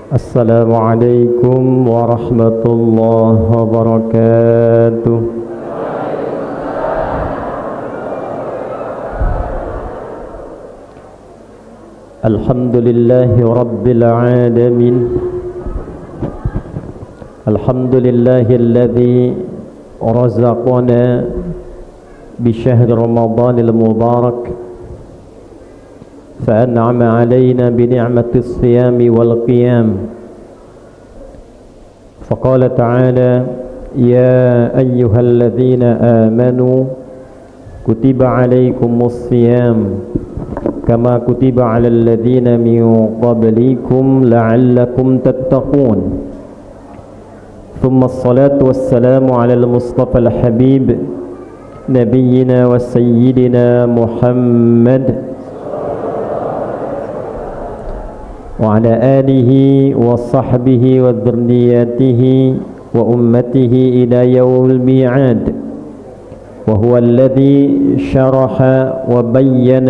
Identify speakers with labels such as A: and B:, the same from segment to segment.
A: Assalamualaikum warahmatullahi wabarakatuh. Alhamdulillahi rabbil alamin. Alhamdulillahilladzi razaqana bi syahri Ramadanil mubarak. فأنعم علينا بنعمة الصيام والقيام فقال تعالى يا أيها الذين آمنوا كتب عليكم الصيام كما كتب على الذين من قبلكم لعلكم تتقون ثم الصلاة والسلام على المصطفى الحبيب نبينا وسيدنا محمد وعلى آله وصحبه وذرياته وأمته إلى يوم الميعاد وهو الذي شرح وبين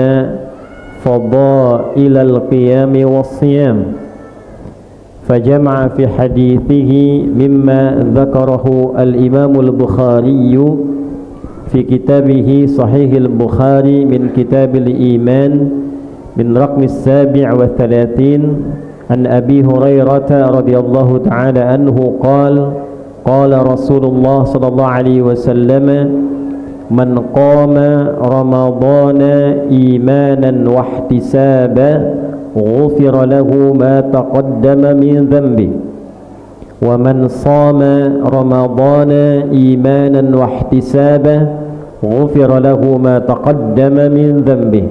A: فضائل القيام والصيام فجمع في حديثه مما ذكره الإمام البخاري في كتابه صحيح البخاري من كتاب الإيمان من رقم 37 عن أبي هريرة رضي الله تعالى عنه قال قال رسول الله صلى الله عليه وسلم من قام رمضان إيمانا واحتسابا غفر له ما تقدم من ذنبه ومن صام رمضان إيمانا واحتسابا غفر له ما تقدم من ذنبه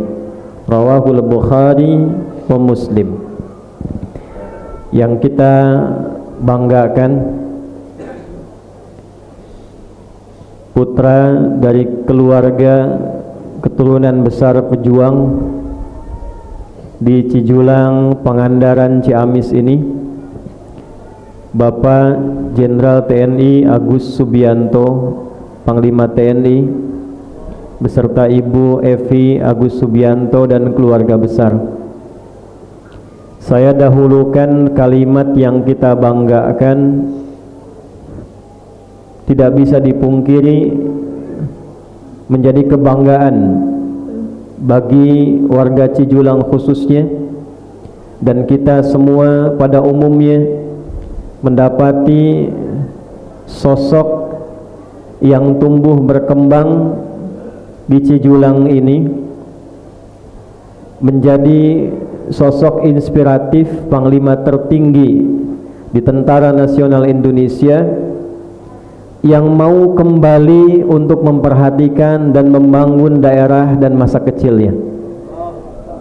A: Rawahul Bukhari wa Muslim. Yang kita banggakan, putra dari keluarga keturunan besar pejuang di Cijulang, Pangandaran, Ciamis ini, Bapak Jenderal TNI Agus Subianto, Panglima TNI, beserta Ibu Evi Agus Subianto dan keluarga besar. Saya dahulukan kalimat yang kita banggakan, tidak bisa dipungkiri menjadi kebanggaan bagi warga Cijulang khususnya dan kita semua pada umumnya mendapati sosok yang tumbuh berkembang di Cijulang ini menjadi sosok inspiratif, panglima tertinggi di Tentara Nasional Indonesia yang mau kembali untuk memperhatikan dan membangun daerah dan masa kecilnya.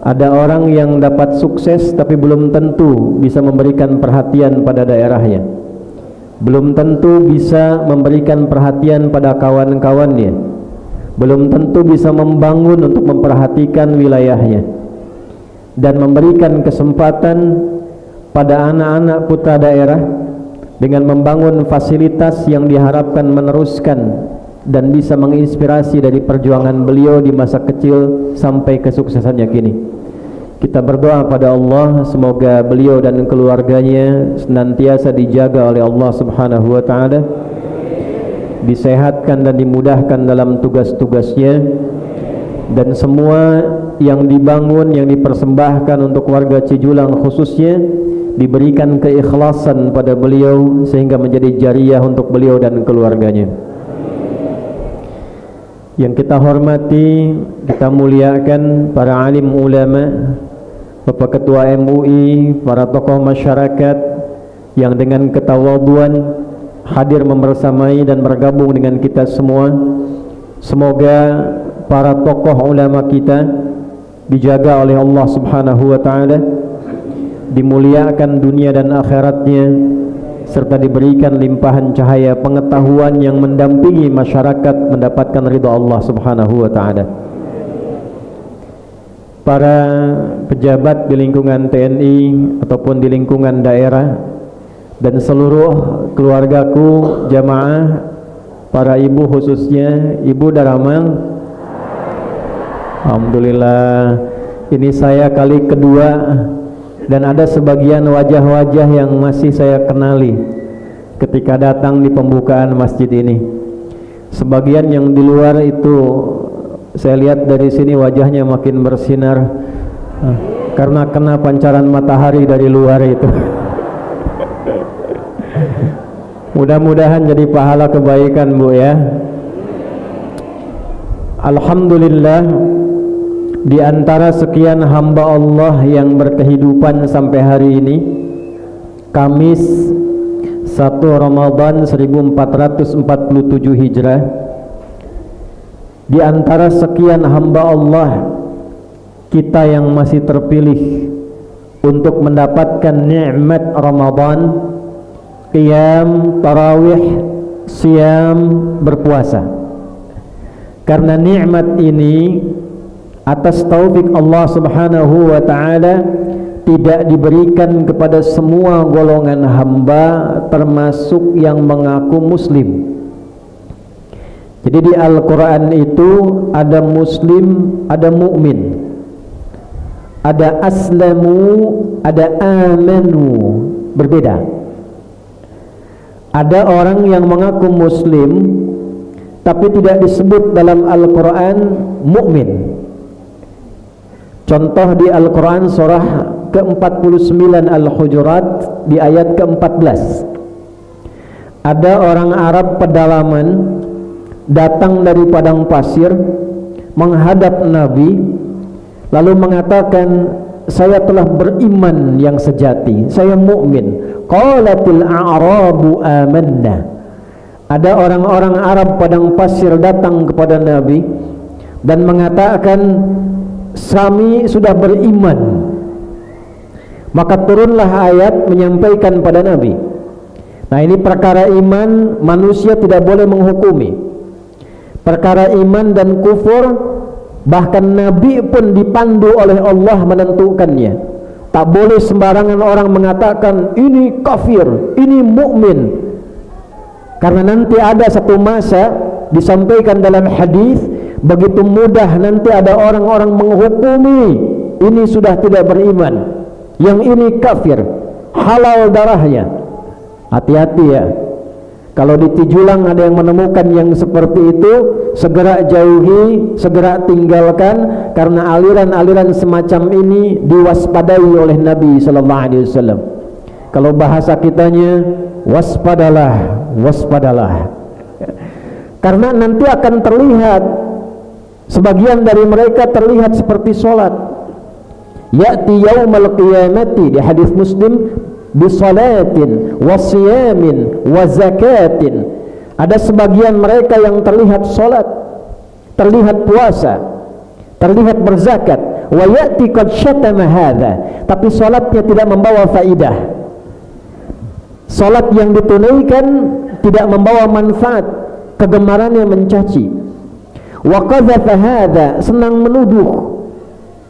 A: Ada orang yang dapat sukses tapi belum tentu bisa memberikan perhatian pada daerahnya, belum tentu bisa memberikan perhatian pada kawan-kawannya, belum tentu bisa membangun untuk memperhatikan wilayahnya dan memberikan kesempatan pada anak-anak putra daerah dengan membangun fasilitas yang diharapkan meneruskan dan bisa menginspirasi dari perjuangan beliau di masa kecil sampai kesuksesannya kini. Kita berdoa pada Allah semoga beliau dan keluarganya senantiasa dijaga oleh Allah Subhanahu wa taala, disehatkan dan dimudahkan dalam tugas-tugasnya, dan semua yang dibangun, yang dipersembahkan untuk warga Cijulang khususnya diberikan keikhlasan pada beliau sehingga menjadi jariah untuk beliau dan keluarganya. Yang kita hormati, kita muliakan para alim ulama, Bapak Ketua MUI, para tokoh masyarakat yang dengan ketawaduan hadir membersamai dan bergabung dengan kita semua. Semoga para tokoh ulama kita dijaga oleh Allah Subhanahu wa taala, dimuliakan dunia dan akhiratnya, serta diberikan limpahan cahaya pengetahuan yang mendampingi masyarakat mendapatkan ridha Allah Subhanahu wa taala. Para pejabat di lingkungan TNI ataupun di lingkungan daerah dan seluruh keluargaku jamaah, para ibu khususnya Ibu Daramang, alhamdulillah ini saya kali kedua Dan ada sebagian wajah-wajah yang masih saya kenali ketika datang di pembukaan masjid ini. Sebagian yang di luar itu saya lihat dari sini wajahnya makin bersinar karena kena pancaran matahari dari luar itu. Mudah-mudahan jadi pahala kebaikan, Bu, ya. Alhamdulillah, di antara sekian hamba Allah yang berkehidupan sampai hari ini, Kamis 1 Ramadan 1447 Hijrah, di antara sekian hamba Allah, kita yang masih terpilih untuk mendapatkan nikmat Ramadan, qiyam, tarawih, siam, berpuasa. Karena nikmat ini atas taufik Allah Subhanahu wa ta'ala tidak diberikan kepada semua golongan hamba, termasuk yang mengaku muslim. Jadi di Al-Quran itu ada muslim, ada mukmin, ada aslamu, ada amanu, berbeda. Ada orang yang mengaku muslim tapi tidak disebut dalam Al-Quran mukmin. Contoh di Al-Quran surah ke-49 Al-Hujurat di ayat ke-14. Ada orang Arab pedalaman datang dari padang pasir menghadap Nabi lalu mengatakan, saya telah beriman yang sejati, saya mukmin. Qalatil a'rabu amanna. Ada orang-orang Arab padang pasir datang kepada Nabi dan mengatakan, kami sudah beriman. Maka turunlah ayat menyampaikan pada Nabi. Nah, ini perkara iman, manusia tidak boleh menghukumi. Perkara iman dan kufur, bahkan Nabi pun dipandu oleh Allah menentukannya. Tak boleh sembarangan orang mengatakan ini kafir, ini mukmin. Karena nanti ada satu masa disampaikan dalam hadis, begitu mudah nanti ada orang-orang menghukumi ini sudah tidak beriman, yang ini kafir, halal darahnya. Hati-hati ya. Kalau di Tijulang ada yang menemukan yang seperti itu, segera jauhi, segera tinggalkan, karena aliran-aliran semacam ini diwaspadai oleh Nabi sallallahu alaihi wasallam. Kalau bahasa kitanya, waspadalah, waspadalah. Karena nanti akan terlihat, sebagian dari mereka terlihat seperti solat. Ya'ti yaumal qiyamati, di hadis Muslim, bisalatin wasiyamin wazakatin. Ada sebagian mereka yang terlihat solat, terlihat puasa, terlihat berzakat. Wa ya'ti qad syatama hadza, tapi solatnya tidak membawa faidah. Salat yang ditunaikan tidak membawa manfaat, kegemarannya mencaci. Wa qadhafa hadza, senang menuduh.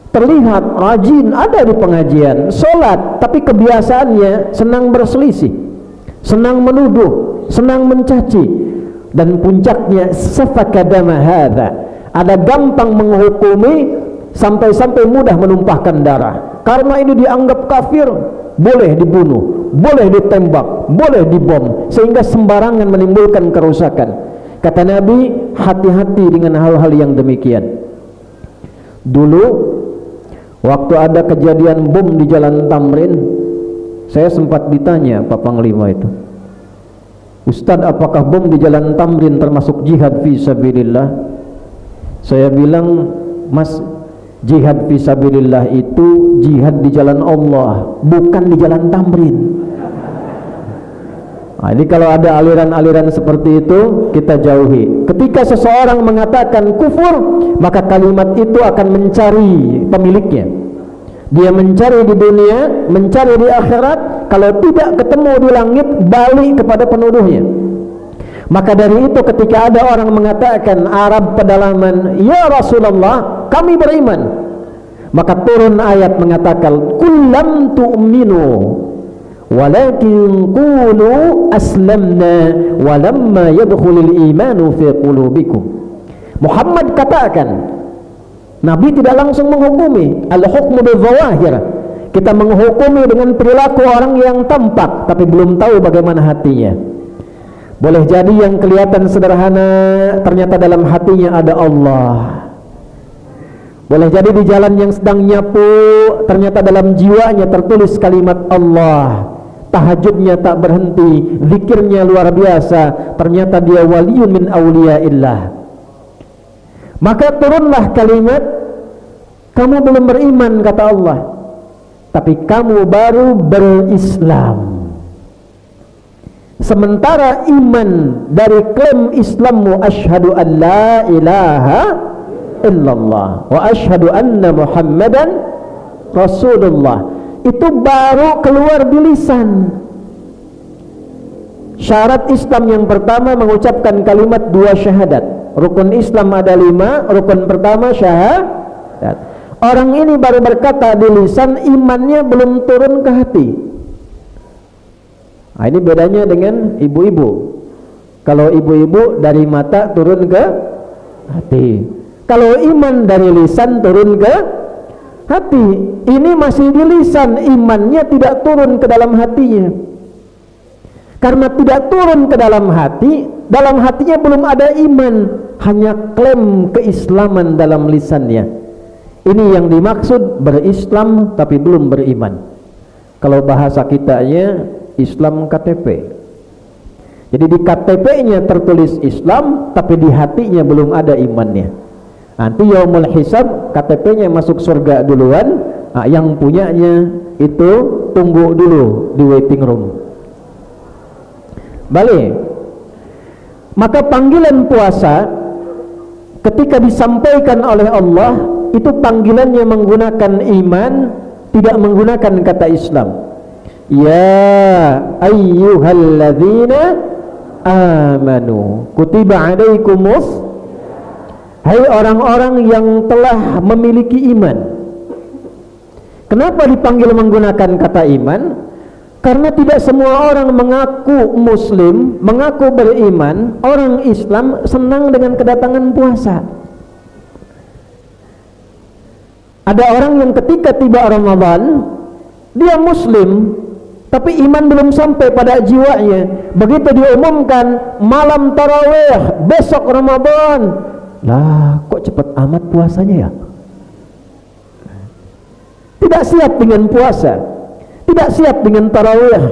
A: Terlihat rajin ada di pengajian, salat, tapi kebiasaannya senang berselisih, senang menuduh, senang mencaci. Dan puncaknya safaka dama hadza, ada gampang menghukumi sampai-sampai mudah menumpahkan darah. Karena ini dianggap kafir, boleh dibunuh, boleh ditembak, boleh dibom, sehingga sembarangan menimbulkan kerusakan. Kata Nabi, hati-hati dengan hal-hal yang demikian. Dulu waktu ada kejadian bom di Jalan Tamrin, saya sempat ditanya Pak Panglima itu, Ustadz, apakah bom di Jalan Tamrin termasuk jihad fi sabilillah? Saya bilang, Mas, jihad fi sabilillah itu jihad di jalan Allah, bukan di Jalan Tamrin. Nah, ini kalau ada aliran-aliran seperti itu, kita jauhi. Ketika seseorang mengatakan kufur, maka kalimat itu akan mencari pemiliknya. Dia mencari di dunia, mencari di akhirat. Kalau tidak ketemu di langit, balik kepada penuduhnya. Maka dari itu ketika ada orang mengatakan, Arab pedalaman, ya Rasulullah, kami beriman, maka turun ayat mengatakan, kullam tu'minu walakin qulu aslamna walamma yadkhulul imanu fi qulubikum. Muhammad katakan, Nabi tidak langsung menghukumi, al-hukmu bil-zawahir. Kita menghukumi dengan perilaku orang yang tampak tapi belum tahu bagaimana hatinya. Boleh jadi yang kelihatan sederhana ternyata dalam hatinya ada Allah. Boleh jadi di jalan yang sedang nyapu ternyata dalam jiwanya tertulis kalimat Allah. Tahajudnya tak berhenti, zikirnya luar biasa, ternyata dia waliyun min awliyaillah. Maka turunlah kalimat, kamu belum beriman kata Allah, tapi kamu baru berislam. Sementara iman dari klaim Islammu, asyhadu an la ilaha illallah wa asyhadu anna Muhammadan Rasulullah, itu baru keluar di lisan. Syarat Islam yang pertama mengucapkan kalimat dua syahadat. Rukun Islam ada 5, rukun pertama syahadat. Orang ini baru berkata di lisan, imannya belum turun ke hati. Nah, ini bedanya dengan ibu-ibu. Kalau ibu-ibu dari mata turun ke hati. Kalau iman dari lisan turun ke hati. Ini masih di lisan, imannya tidak turun ke dalam hatinya. Karena tidak turun ke dalam hati, dalam hatinya belum ada iman, hanya klaim keislaman dalam lisannya. Ini yang dimaksud berislam tapi belum beriman. Kalau bahasa kitanya Islam KTP. Jadi di KTP-nya tertulis Islam tapi di hatinya belum ada imannya. Nanti yaumul hisab KTP-nya masuk surga duluan, yang punyanya itu tunggu dulu di waiting room. Balik. Maka panggilan puasa ketika disampaikan oleh Allah itu panggilannya menggunakan iman, tidak menggunakan kata Islam. Ya ayyuhalladzina amanu kutiba alaikumus, hai orang-orang yang telah memiliki iman. Kenapa dipanggil menggunakan kata iman? Karena tidak semua orang mengaku muslim, mengaku beriman. Orang Islam senang dengan kedatangan puasa. Ada orang yang ketika tiba Ramadan, dia muslim, tapi iman belum sampai pada jiwanya. Begitu diumumkan malam tarawih besok Ramadan, lah kok cepat amat puasanya ya? Tidak siap dengan puasa, tidak siap dengan tarawih,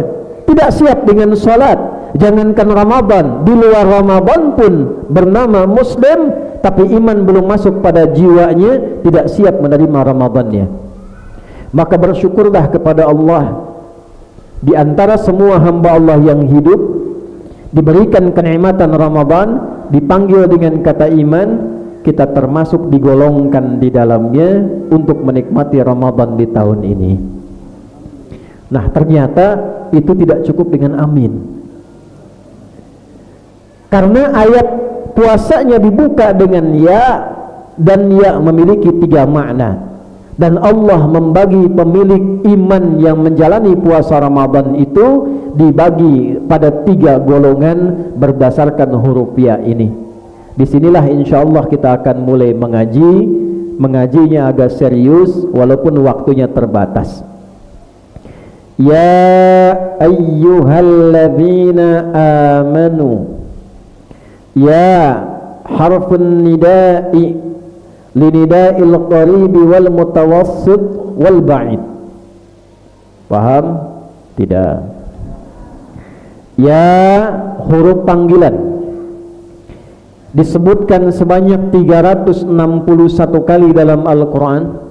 A: tidak siap dengan salat. Jangankan Ramadan, di luar Ramadan pun bernama muslim tapi iman belum masuk pada jiwanya, tidak siap menerima Ramadannya. Maka bersyukurlah kepada Allah, di antara semua hamba Allah yang hidup diberikan kenikmatan Ramadan, dipanggil dengan kata iman, kita termasuk digolongkan di dalamnya untuk menikmati Ramadan di tahun ini. Nah, ternyata itu tidak cukup dengan amin. Karena ayat puasanya dibuka dengan ya, dan ya memiliki 3 makna. Dan Allah membagi pemilik iman yang menjalani puasa Ramadan itu dibagi pada 3 golongan berdasarkan huruf ya ini. Disinilah insya Allah kita akan mulai mengaji. Mengajinya agak serius walaupun waktunya terbatas. Ya ayyuhalladzina amanu, ya harfun nida'i linida'il qaribi wal mutawassit wal ba'id. Paham? Tidak. Ya huruf panggilan disebutkan sebanyak 361 kali dalam Al-Quran,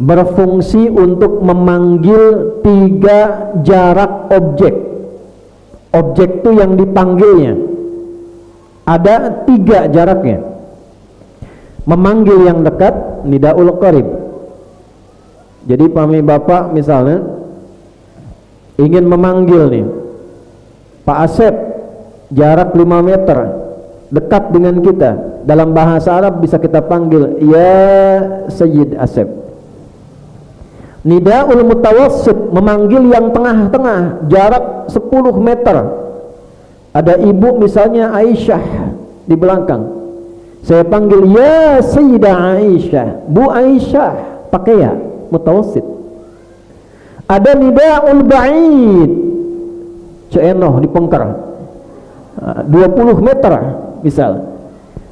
A: berfungsi untuk memanggil 3 jarak objek. Objek itu yang dipanggilnya ada 3 jaraknya. Memanggil yang dekat, nidaul qarib. Jadi pami bapak misalnya ingin memanggil nih Pak Asep, jarak 5 meter, dekat dengan kita. Dalam bahasa Arab bisa kita panggil ya Sayyid Asep. Nidaul mutawassit, memanggil yang tengah-tengah, jarak 10 meter. Ada ibu misalnya Aisyah di belakang, saya panggil ya Sayyidah Aisyah, Bu Aisyah, pakai ya mutawassit. Ada nida'ul ba'id, Ceenoh di Pengker 20 meter misal,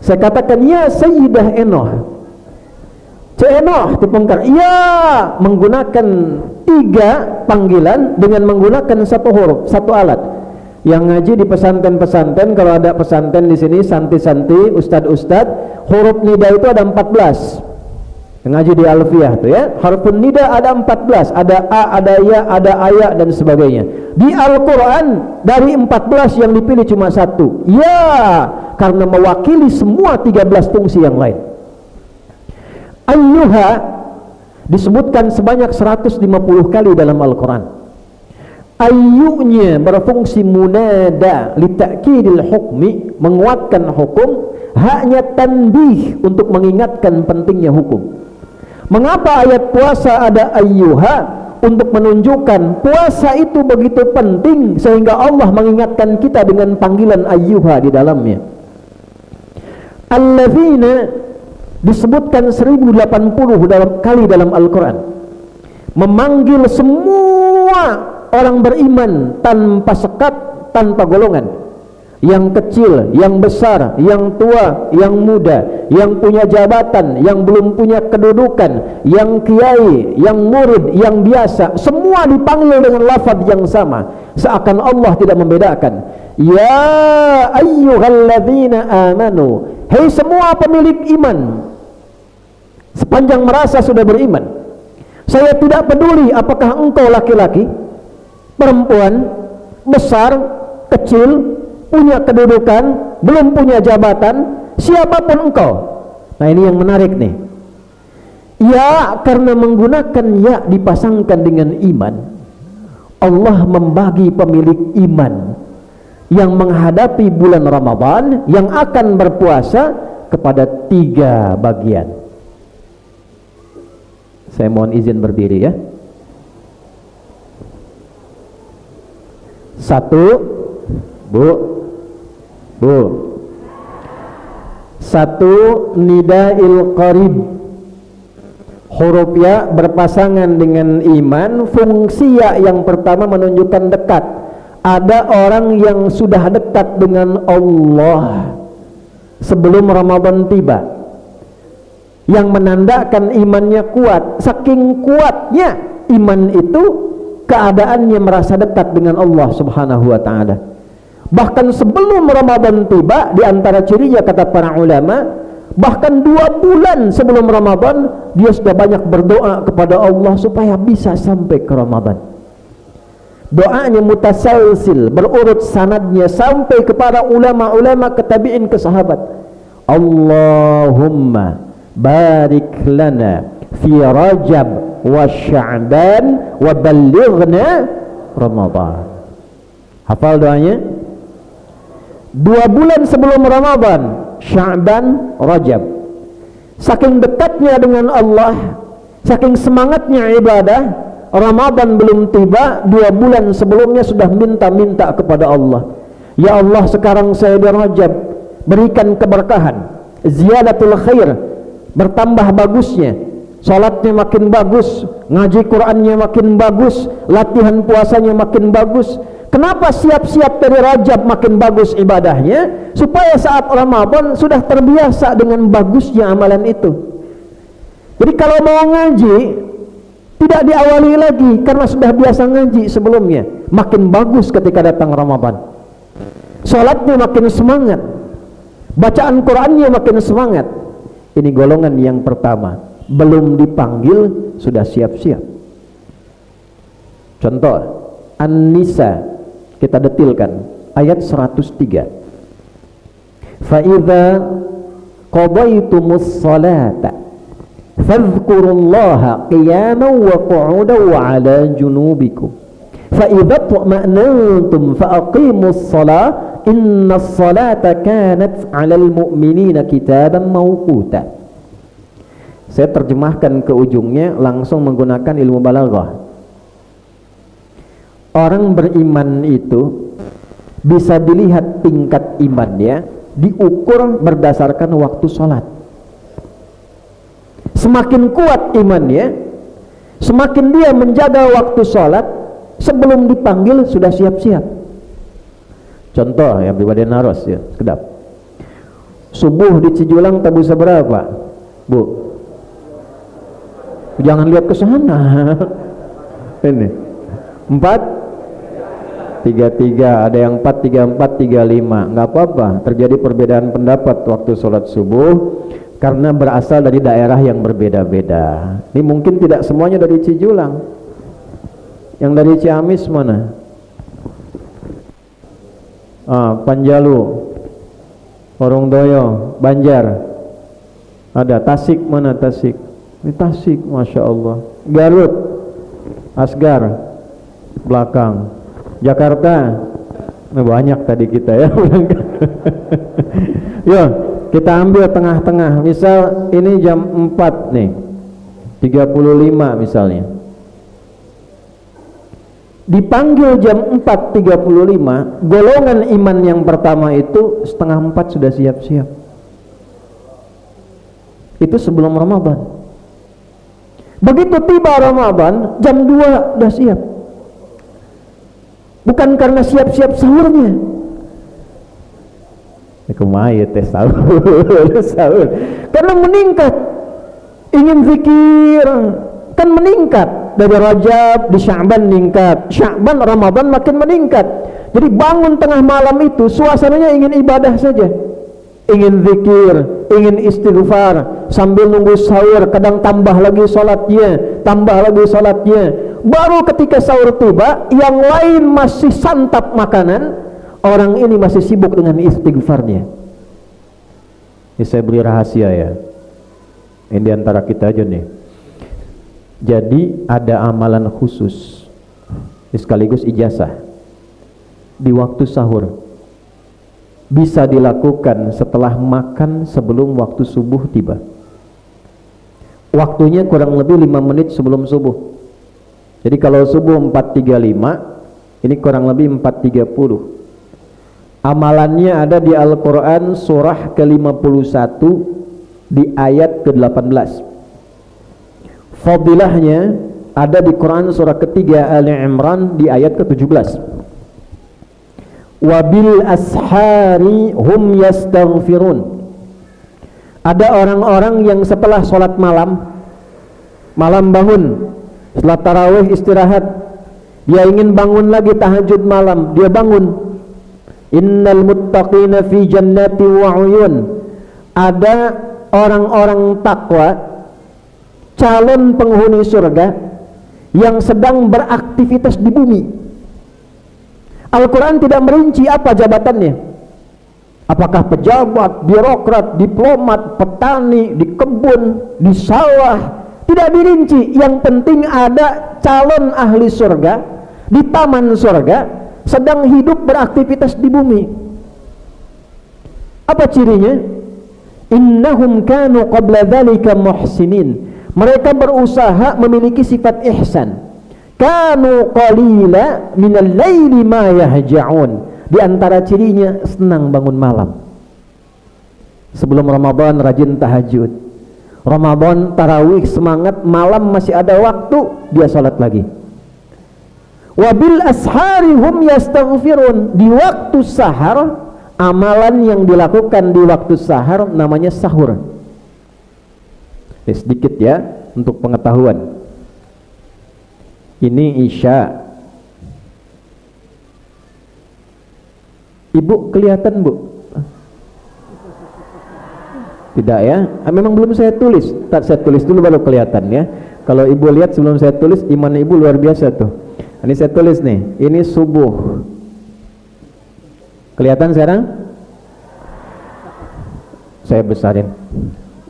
A: saya katakan ya Sayyidah Enoh, Ceenoh di Pengker, ya, menggunakan 3 panggilan dengan menggunakan 1 huruf, 1 alat. Yang ngaji di pesantren-pesantren, kalau ada pesantren di sini, santi-santi, ustad-ustad, huruf nida itu ada 14. Yang ngaji di Alfiyah tuh ya, harfun nida ada 14, ada a, ada ya, ada ayat dan sebagainya. Di Al-Quran dari 14 yang dipilih cuma 1, ya, karena mewakili semua 13 fungsi yang lain. Ayyuha disebutkan sebanyak 150 kali dalam Al-Quran. Ayyunya berfungsi munada litakidil hukmi, menguatkan hukum. Haknya tanbih, untuk mengingatkan pentingnya hukum. Mengapa ayat puasa ada ayyuha? Untuk menunjukkan puasa itu begitu penting, sehingga Allah mengingatkan kita dengan panggilan ayyuha di dalamnya. Alladzina disebutkan 1080 kali dalam Al-Quran, memanggil semua orang beriman tanpa sekat, tanpa golongan, yang kecil, yang besar, yang tua, yang muda, yang punya jabatan, yang belum punya kedudukan, yang kiai, yang murid, yang biasa, semua dipanggil dengan lafaz yang sama, seakan Allah tidak membedakan. Ya ayyuhalladzina amanu, hei semua pemilik iman, sepanjang merasa sudah beriman, saya tidak peduli apakah engkau laki-laki, perempuan, besar, kecil, punya kedudukan, belum punya jabatan, siapapun engkau. Nah ini yang menarik nih. Ya, karena menggunakan ya dipasangkan dengan iman, Allah membagi pemilik iman yang menghadapi bulan Ramadan, yang akan berpuasa, kepada 3 bagian. Saya mohon izin berdiri ya. 1, Bu, 1 nidail qarib, huruf ya berpasangan dengan iman. Fungsi ya yang pertama menunjukkan dekat. Ada orang yang sudah dekat dengan Allah sebelum Ramadan tiba, yang menandakan imannya kuat. Saking kuatnya iman itu, keadaannya merasa dekat dengan Allah subhanahu wa ta'ala. Bahkan sebelum Ramadan tiba, di antara cirinya kata para ulama, bahkan 2 bulan sebelum Ramadan dia sudah banyak berdoa kepada Allah supaya bisa sampai ke Ramadan. Doanya mutasalsil, berurut sanadnya sampai kepada ulama-ulama, ke tabi'in, ke sahabat. Allahumma barik lana fi Rajab wa Sya'ban wa ballighna Ramadan. Hafal doanya? 2 bulan sebelum Ramadan, Sya'ban, Rajab. Saking dekatnya dengan Allah, saking semangatnya ibadah, Ramadan belum tiba, 2 bulan sebelumnya sudah minta-minta kepada Allah. Ya Allah, sekarang saya di Rajab, berikan keberkahan, ziyadatul khair, bertambah bagusnya, salatnya makin bagus, ngaji Qur'annya makin bagus, latihan puasanya makin bagus. Kenapa siap-siap dari Rajab makin bagus ibadahnya? Supaya saat Ramadan sudah terbiasa dengan bagusnya amalan itu. Jadi kalau mau ngaji, tidak diawali lagi karena sudah biasa ngaji sebelumnya. Makin bagus ketika datang Ramadan. Salatnya makin semangat, bacaan Qur'annya makin semangat. Ini golongan yang pertama, belum dipanggil sudah siap-siap. Contoh An-Nisa, kita detilkan ayat 103. Fa idza qadaytumus salata fadhkurullaha qiyaman wa qu'udan wa 'ala junubikum fa idza tuma'nantum fa aqimus salata innas salata kanat 'alal mu'minina kitaban mawquta. Saya terjemahkan ke ujungnya langsung menggunakan ilmu balaghah. Orang beriman itu bisa dilihat tingkat imannya diukur berdasarkan waktu sholat. Semakin kuat imannya, Semakin dia menjaga waktu sholat, sebelum dipanggil sudah siap-siap. Contoh yang pribadi naros ya, kedap. Subuh di Cijulang tabu seberapa, Bu? Jangan lihat ke sana. Ini 4:33, ada yang 4:34, 35. Nggak apa-apa, terjadi perbedaan pendapat waktu sholat subuh karena berasal dari daerah yang berbeda-beda. Ini mungkin tidak semuanya dari Cijulang. Yang dari Ciamis mana? Panjalu, Orongdoyo, Banjar. Ada Tasik, mana Tasik? Ini Tasik, Masya Allah. Garut, Asgar, belakang. Jakarta, banyak tadi kita ya. Yo, kita ambil tengah-tengah. Misal ini jam 4 nih, 35 misalnya. Dipanggil jam 4:35, golongan iman yang pertama itu 3:30 sudah siap-siap. Itu sebelum Ramadan. Begitu tiba Ramadan, jam 2 sudah siap. Bukan karena siap-siap sahurnya. Kumaha teh sahur. Karena meningkat. Ingin zikir kan meningkat. Dari Rajab di Sya'ban meningkat, Sya'ban Ramadan makin meningkat. Jadi bangun tengah malam itu suasananya ingin ibadah saja, ingin zikir, ingin istighfar, sambil nunggu sahur. Kadang tambah lagi sholatnya. Baru ketika sahur tiba, yang lain masih santap makanan, orang ini masih sibuk dengan istighfarnya. Ini saya beri rahasia ya, ini diantara kita aja nih. Jadi ada amalan khusus sekaligus ijazah di waktu sahur, bisa dilakukan setelah makan sebelum waktu subuh tiba. Waktunya kurang lebih 5 menit sebelum subuh. Jadi kalau subuh 4:35, ini kurang lebih 4:30. Amalannya ada di Al-Quran surah ke-51 di ayat ke-18. Fadilahnya ada di Quran surah ketiga Ali Imran di ayat ke-17. Wabil ashari hum yastaghfirun. Ada orang-orang yang setelah sholat malam bangun, setelah tarawih istirahat, dia ingin bangun lagi tahajud malam, dia bangun. Innal muttaqina fi jannati wa uyun. Ada orang-orang takwa, calon penghuni surga yang sedang beraktivitas di bumi. Al-Quran tidak merinci apa jabatannya, apakah pejabat, birokrat, diplomat, petani, di kebun, di sawah, tidak dirinci. Yang penting ada calon ahli surga di taman surga sedang hidup beraktivitas di bumi. Apa cirinya? Innahum kanu qabla dzalika muhsinin. Mereka berusaha memiliki sifat ihsan. Kanu qalila minal laili ma yahja'un. Di antara cirinya senang bangun malam. Sebelum Ramadan rajin tahajud. Ramadan tarawih semangat, malam masih ada waktu dia salat lagi. Wabil ashari hum yastaghfirun. Di waktu sahar, amalan yang dilakukan di waktu sahar namanya sahur. Sedikit ya untuk pengetahuan. Ini Isya. Ibu kelihatan, Bu? Tidak ya? Memang belum saya tulis. Saya tulis dulu baru kelihatan ya. Kalau ibu lihat sebelum saya tulis, iman ibu luar biasa tuh. Ini saya tulis nih. Ini subuh. Kelihatan sekarang? Saya besarin.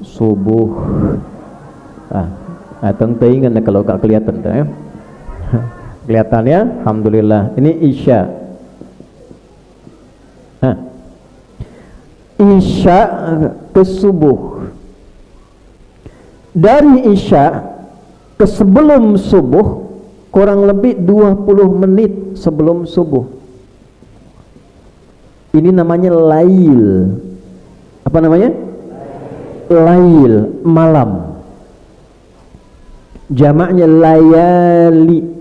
A: Subuh. Tentu ingat kalau gak kelihatan ya. Kelihatannya, alhamdulillah. Ini Isya. Isya ke subuh. Dari Isya ke sebelum subuh kurang lebih 20 menit sebelum subuh. Ini namanya lail. Apa namanya? Lail, malam. Jamaknya layali.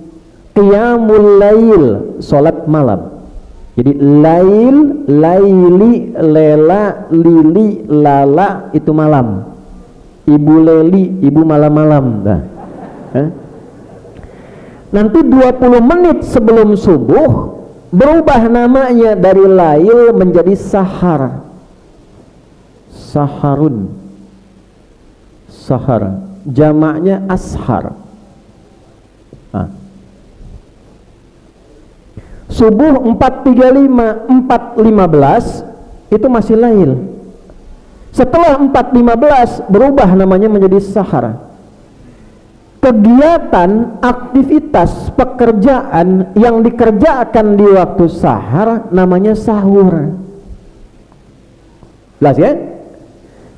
A: Qiyamul lail, salat malam. Jadi lail, laili, lela, lili, lala itu malam. Ibu leli, ibu malam-malam. Nah. Nanti 20 menit sebelum subuh berubah namanya dari lail menjadi sahar. Saharun. Sahar. Jamaknya ashar. Nah. Subuh 4.35, 4.15 itu masih lail. Setelah 4.15 berubah namanya menjadi sahar. Kegiatan, aktivitas, pekerjaan yang dikerjakan di waktu sahar namanya sahur. Jelas ya?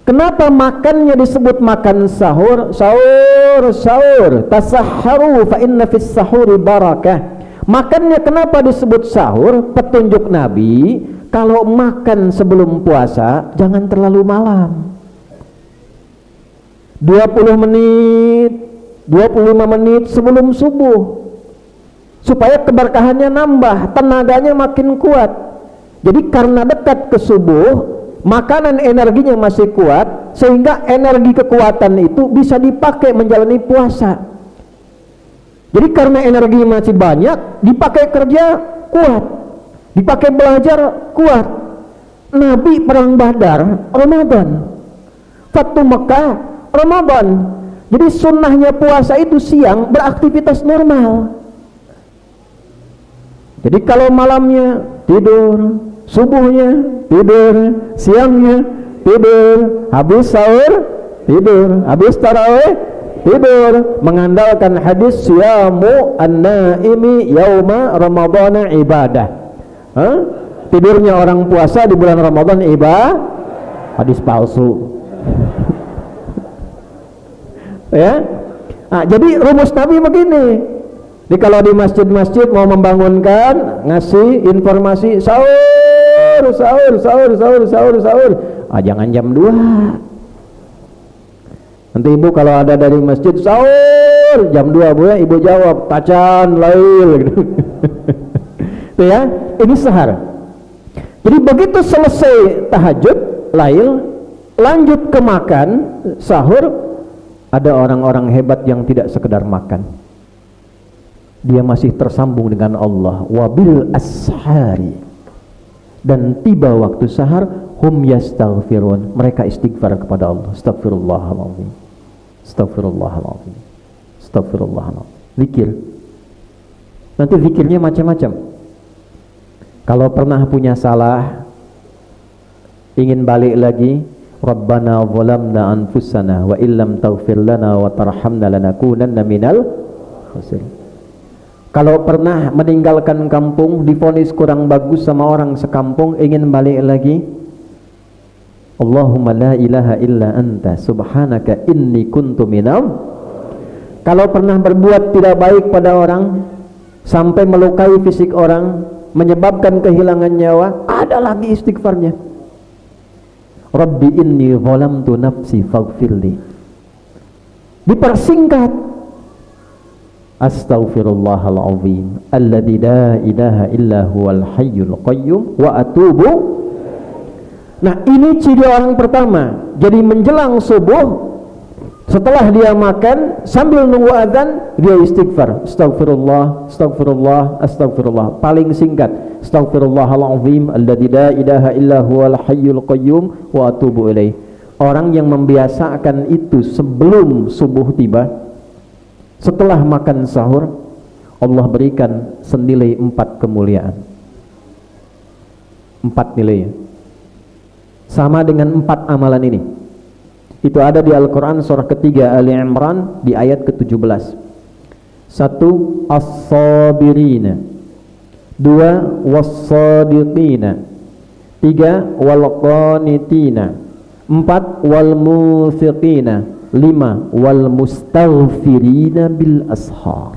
A: Kenapa makannya disebut makan sahur? Sahur, sahur. Tasahharu fa inna fis sahuri barakah. Makannya kenapa disebut sahur? Petunjuk Nabi, kalau makan sebelum puasa jangan terlalu malam. 20 menit, 25 menit sebelum subuh, supaya keberkahannya nambah, tenaganya makin kuat. Jadi karena dekat ke subuh, makanan energinya masih kuat, sehingga energi kekuatan itu bisa dipakai menjalani puasa. Jadi karena energi masih banyak, dipakai kerja kuat, dipakai belajar kuat. Nabi perang Badar Ramadan, Fatu Mekah Ramadan. Jadi sunnahnya puasa itu siang beraktivitas normal. Jadi kalau malamnya tidur, subuhnya tidur, siangnya tidur, habis sahur tidur, habis tarawih tidur, mengandalkan hadis siyamu an-naimi yauma ramadhana ibadah. Tidurnya orang puasa di bulan Ramadan ibadah. Hadis palsu. Ya. Nah, jadi rumus Nabi begini. Jadi kalau di masjid-masjid mau membangunkan, ngasih informasi sahur, sahur, sahur, sahur, sahur, sahur. Jangan jam 2. Nanti ibu kalau ada dari masjid sahur jam 2 bu ya, ibu jawab tacan lail gitu. Itu ya, ini sahar. Jadi begitu selesai tahajud lail, lanjut ke makan sahur. Ada orang-orang hebat yang tidak sekedar makan, dia masih tersambung dengan Allah. Wabil ashari, dan tiba waktu sahar hum yastaghfirun, mereka istighfar kepada Allah. Astagfirullahaladzim, astagfirullahaladzim, astagfirullahaladzim. Zikir. Nanti zikirnya macam-macam. Kalau pernah punya salah, ingin balik lagi, Rabbana zalamna anfusana wa illam taghfir lana wa tarhamna lanakunanna minal khasirin. Kalau pernah meninggalkan kampung, divonis kurang bagus sama orang sekampung, ingin balik lagi, Allahumma la ilaha illa anta subhanaka inni kuntu minal. Kalau pernah berbuat tidak baik pada orang sampai melukai fisik orang, menyebabkan kehilangan nyawa, ada lagi istighfarnya. Rabbi inni zalamtu nafsi faghfirli. Dipersingkat, astaghfirullahalazim alladzi la ilaha illa huwal hayyul qayyum wa atubu. Nah, ini ciri orang pertama. Jadi menjelang subuh, setelah dia makan, sambil nunggu azan, dia istighfar. Astaghfirullah, astaghfirullah, astaghfirullah. Paling singkat, astaghfirullahalazim alladzi la ilaha illa huwal hayyul qayyum wa atubu ilaih. Orang yang membiasakan itu sebelum subuh tiba, setelah makan sahur, Allah berikan senilai 4 kemuliaan. 4 nilai. Sama dengan 4 amalan ini. Itu ada di Al-Quran surah ketiga Ali Imran di ayat ke-17. 1. As-sabirina. 2. Was-sadiqina. 3. Wal-qanitina. 4. Wal-musiqina. 5. Wal-mustaghfirina bil-ashar.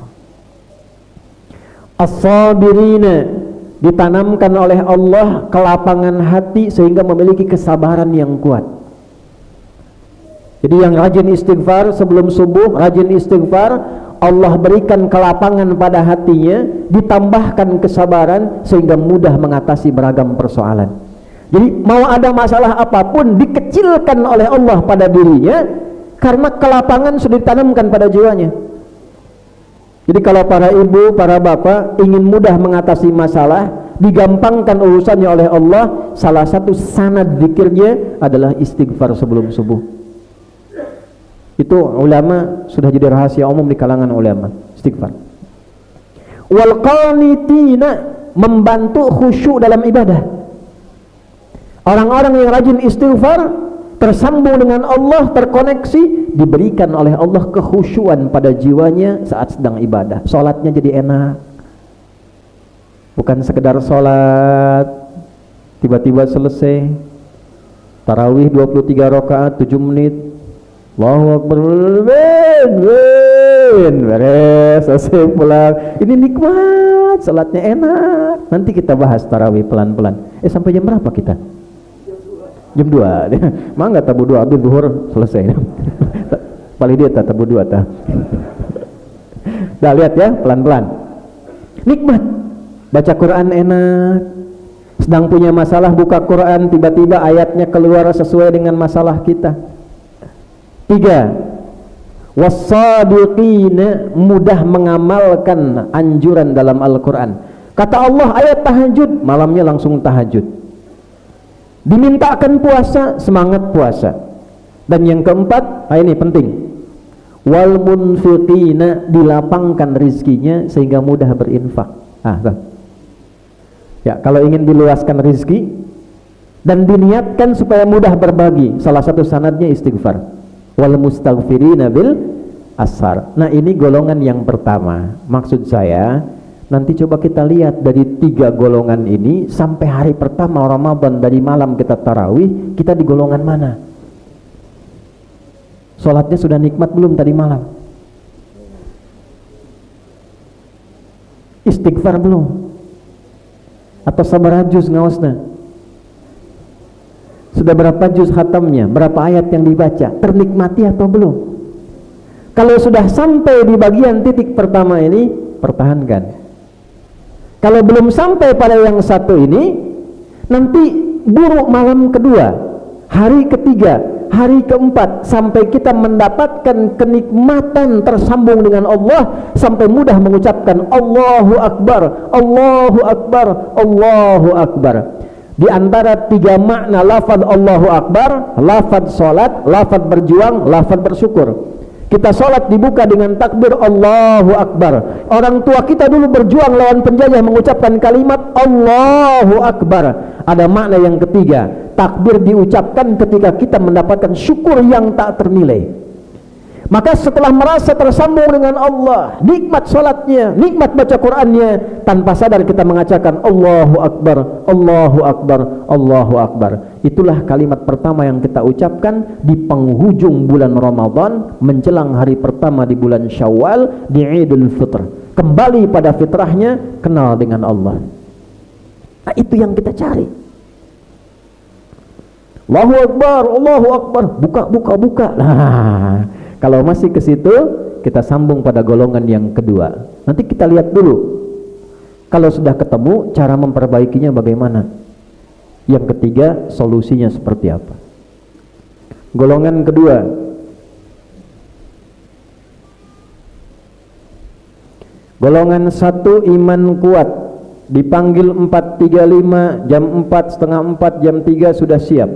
A: As-sabirina, ditanamkan oleh Allah kelapangan hati sehingga memiliki kesabaran yang kuat. Jadi yang rajin istighfar sebelum subuh, rajin istighfar, Allah berikan kelapangan pada hatinya, ditambahkan kesabaran sehingga mudah mengatasi beragam persoalan. Jadi mau ada masalah apapun dikecilkan oleh Allah pada dirinya karena kelapangan sudah ditanamkan pada jiwanya. Jadi kalau para ibu, para bapak ingin mudah mengatasi masalah, digampangkan urusannya oleh Allah, salah satu sanad zikirnya adalah istighfar sebelum subuh. Itu ulama sudah jadi rahasia umum di kalangan ulama, istighfar. Wal qanitina, membantu khusyuk dalam ibadah. Orang-orang yang rajin istighfar tersambung dengan Allah, terkoneksi, diberikan oleh Allah kekhusyuan pada jiwanya saat sedang ibadah. Salatnya jadi enak. Bukan sekedar salat tiba-tiba selesai. Tarawih 23 rakaat 7 menit. Allahu Akbar, beres, selesai pulang. Ini nikmat, salatnya enak. Nanti kita bahas tarawih pelan-pelan. Sampai jam berapa kita? Jam 2. Mangga tabu 2 habis zuhur selesai. Paling dia tabu 2 tah. Dah lihat ya, pelan-pelan. Nikmat. Baca Quran enak. Sedang punya masalah buka Quran, tiba-tiba ayatnya keluar sesuai dengan masalah kita. 3. Wassadiqina, mudah mengamalkan anjuran dalam Al-Quran. Kata Allah ayat tahajud, malamnya langsung tahajud. Dimintakan puasa, semangat puasa. Dan yang keempat, ini penting, wal munfiqina, dilapangkan rizkinya sehingga mudah berinfak. Ya, kalau ingin diluaskan rizki dan diniatkan supaya mudah berbagi, salah satu sanadnya istighfar. Wal mustaghfirina bil ashar. Nah, ini golongan yang pertama. Maksud saya, nanti coba kita lihat dari 3 golongan ini sampai hari pertama Ramadan, dari malam kita tarawih, kita di golongan mana? Sholatnya sudah nikmat belum tadi malam? Istighfar belum? Atau sabar juz ngawasna? Sudah berapa juz khatamnya? Berapa ayat yang dibaca? Ternikmati atau belum? Kalau sudah sampai di bagian titik pertama ini, pertahankan. Kalau belum sampai pada yang satu ini, nanti buruk malam kedua, hari ketiga, hari keempat, sampai kita mendapatkan kenikmatan tersambung dengan Allah, sampai mudah mengucapkan Allahu Akbar, Allahu Akbar, Allahu Akbar. Di antara 3 makna lafaz Allahu Akbar, lafaz salat, lafaz berjuang, lafaz bersyukur. Kita salat dibuka dengan takbir Allahu Akbar. Orang tua kita dulu berjuang lawan penjajah mengucapkan kalimat Allahu Akbar. Ada makna yang ketiga, takbir diucapkan ketika kita mendapatkan syukur yang tak ternilai. Maka setelah merasa tersambung dengan Allah, nikmat salatnya, nikmat baca Qur'annya, tanpa sadar kita mengatakan Allahu Akbar, Allahu Akbar, Allahu Akbar. Itulah kalimat pertama yang kita ucapkan di penghujung bulan Ramadan, menjelang hari pertama di bulan Syawal, di Idul Fitr. Kembali pada fitrahnya, kenal dengan Allah. Nah, itu yang kita cari. Allahu Akbar, Allahu Akbar, buka. Nah, kalau masih ke situ, kita sambung pada golongan yang kedua. Nanti kita lihat dulu. Kalau sudah ketemu, cara memperbaikinya bagaimana? Yang ketiga, solusinya seperti apa? Golongan kedua, golongan 1, iman kuat. Dipanggil 4.35, jam 4, setengah 4, jam 3 sudah siap.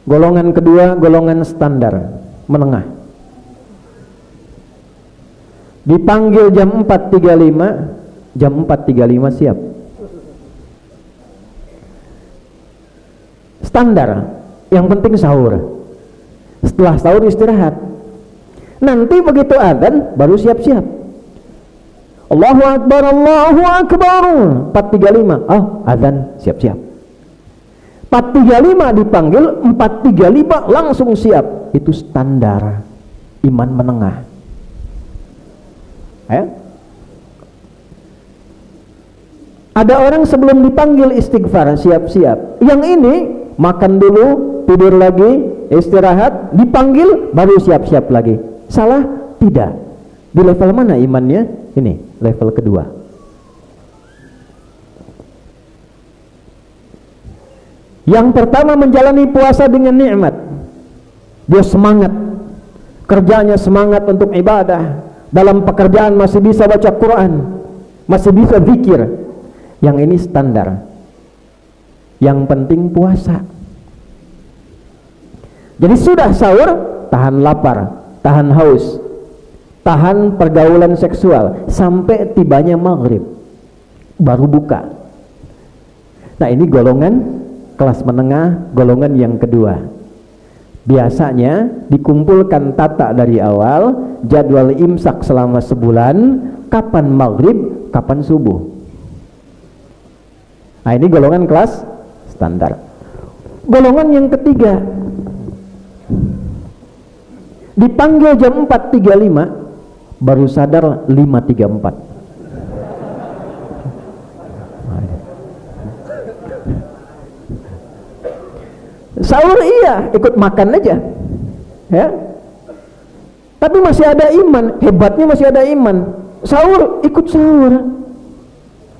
A: Golongan kedua, golongan standar, menengah. Dipanggil jam 4.35, jam 4.35 siap. Standar, yang penting sahur. Setelah sahur istirahat. Nanti begitu adzan baru siap-siap. Allahu Akbar, Allahu Akbar. 4.35, adzan siap-siap. 4.35 dipanggil, 4.35 langsung siap. Itu standar iman menengah. Ada orang sebelum dipanggil istighfar, siap-siap. Yang ini makan dulu, tidur lagi, istirahat, dipanggil, baru siap-siap lagi. Salah? Tidak. Di level mana imannya? Ini, level kedua. Yang pertama menjalani puasa dengan nikmat. Dia semangat, kerjanya semangat untuk ibadah. Dalam pekerjaan masih bisa baca Quran, masih bisa zikir. Yang ini standar. Yang penting puasa. Jadi sudah sahur, tahan lapar, tahan haus, tahan pergaulan seksual sampai tibanya maghrib, baru buka. Nah, ini golongan kelas menengah, golongan yang kedua. Biasanya dikumpulkan tata dari awal, jadwal imsak selama sebulan, kapan maghrib, kapan subuh. Nah, ini golongan kelas standar. Golongan yang ketiga, dipanggil jam 4.35, baru sadar 5.34. Sahur iya, ikut makan aja, ya. Tapi masih ada iman, hebatnya masih ada iman. Sahur, ikut sahur.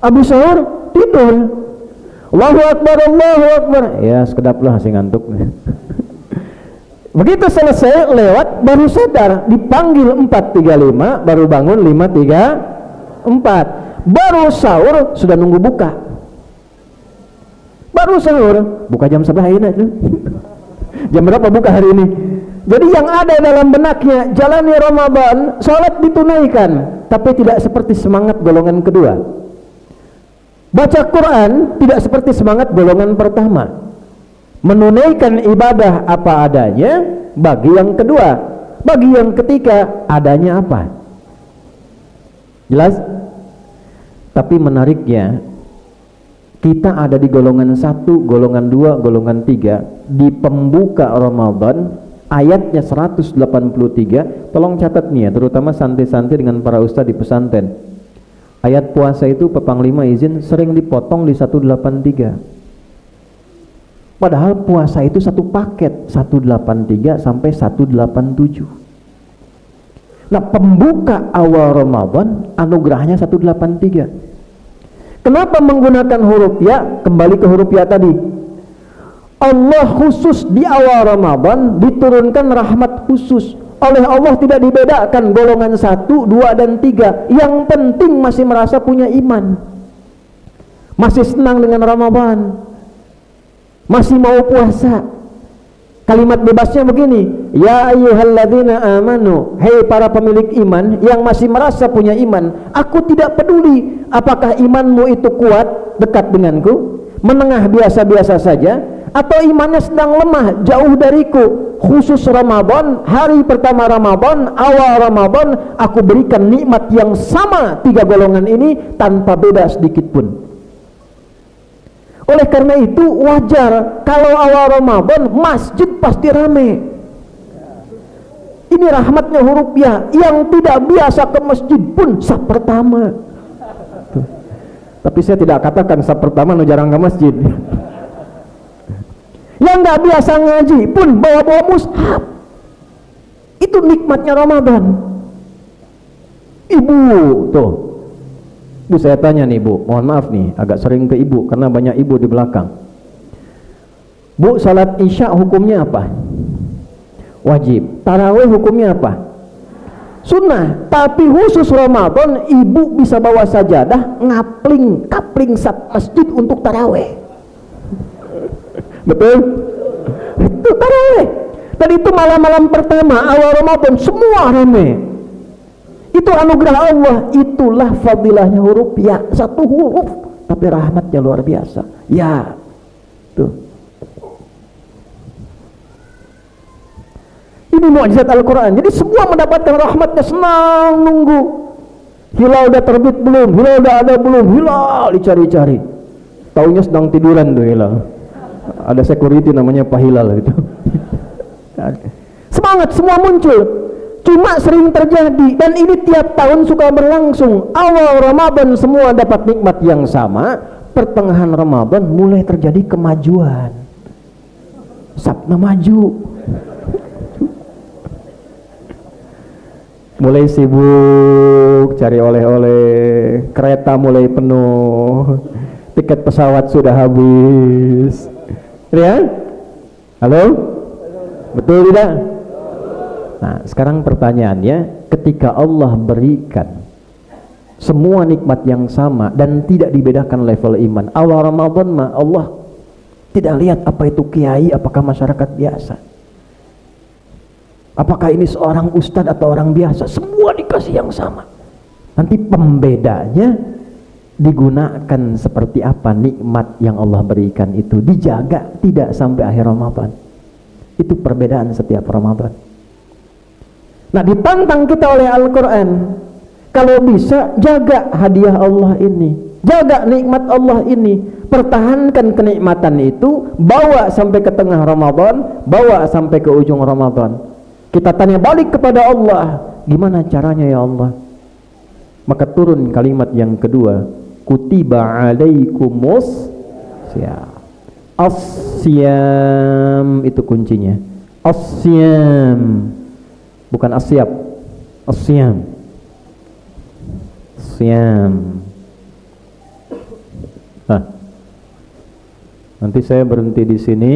A: Habis sahur, tidur. Allahu Akbar, Allahu Akbar. Ya, sekedap lah, masih ngantuk. Begitu selesai, lewat, baru sadar. Dipanggil 4.35, baru bangun 5.34. Baru sahur, sudah nunggu buka. Baru sahur, buka jam sebelah ini. Jam berapa buka hari ini? Jadi yang ada dalam benaknya, jalani Ramadan, sholat ditunaikan, tapi tidak seperti semangat golongan kedua. Baca Quran tidak seperti semangat golongan pertama. Menunaikan ibadah apa adanya bagi yang kedua. Bagi yang ketiga, adanya apa? Jelas? Tapi menariknya, kita ada di golongan 1, golongan 2, golongan 3 di pembuka Ramadan, ayatnya 183. Tolong catat nih ya, terutama santri-santri dengan para ustaz di pesantren. Ayat puasa itu Pak Panglima izin sering dipotong di 183. Padahal puasa itu satu paket, 183 sampai 187. Nah, pembuka awal Ramadan anugerahnya 183. Kenapa menggunakan huruf ya? Kembali ke huruf ya tadi. Allah khusus di awal Ramadan diturunkan rahmat khusus. Oleh Allah tidak dibedakan golongan 1, 2, dan 3. Yang penting masih merasa punya iman, masih senang dengan Ramadan, masih mau puasa. Kalimat bebasnya begini, ya ayyuhalladzina amanu, hei para pemilik iman yang masih merasa punya iman, aku tidak peduli apakah imanmu itu kuat, dekat denganku, menengah biasa-biasa saja, atau imannya sedang lemah, jauh dariku. Khusus Ramadan, hari pertama Ramadan, awal Ramadan, aku berikan nikmat yang sama 3 golongan ini tanpa beda sedikit pun. Oleh karena itu wajar kalau awal Ramadan masjid pasti ramai. Ini rahmatnya huruf ya. Yang tidak biasa ke masjid pun saf pertama. Tuh. Tapi saya tidak katakan saf pertama no jarang ke masjid. Yang nggak biasa ngaji pun bawa-bawa mushaf. Itu nikmatnya Ramadan. Ibu tuh, Bu, saya tanya nih Bu, mohon maaf nih, agak sering ke Ibu karena banyak Ibu di belakang. Bu, salat Isya hukumnya apa? Wajib. Tarawih hukumnya apa? Sunnah. Tapi khusus Ramadan, Ibu bisa bawa sajadah, kapling sat masjid untuk tarawih. Betul? Itu tarawih. Dan itu malam-malam pertama awal Ramadan semua ramai. Itu anugerah Allah, itulah fadilahnya huruf ya, 1 huruf tapi rahmatnya luar biasa. Ya. Tuh. Ini mukjizat Al-Qur'an. Jadi semua mendapatkan rahmatnya, senang nunggu. Hilal udah terbit belum? Hilal udah ada belum? Hilal dicari-cari. Taunya sedang tiduran tuh hilal. Ada security namanya Pak Hilal itu. Semangat semua muncul. Cuma sering terjadi, dan ini tiap tahun suka berlangsung. Awal Ramadan semua dapat nikmat yang sama, pertengahan Ramadan mulai terjadi kemajuan. Sabna maju. Mulai sibuk cari oleh-oleh, kereta mulai penuh, tiket pesawat sudah habis. Ya? Halo? Betul tidak? Nah, sekarang pertanyaannya, ketika Allah berikan semua nikmat yang sama dan tidak dibedakan level iman, awal Ramadan mah Allah tidak lihat apa itu kiai, apakah masyarakat biasa, apakah ini seorang ustadz atau orang biasa, semua dikasih yang sama. Nanti pembedanya digunakan seperti apa nikmat yang Allah berikan itu, dijaga tidak sampai akhir Ramadan. Itu perbedaan setiap Ramadan. Nah, ditantang kita oleh Al-Quran, kalau bisa jaga hadiah Allah ini, jaga nikmat Allah ini, pertahankan kenikmatan itu, bawa sampai ke tengah Ramadan, bawa sampai ke ujung Ramadan. Kita tanya balik kepada Allah, gimana caranya ya Allah? Maka turun kalimat yang kedua, kutiba alaikumus siyam. As-siyam itu kuncinya. As-siyam, bukan asyab. As-siyam. Siyam. Nah, nanti saya berhenti di sini.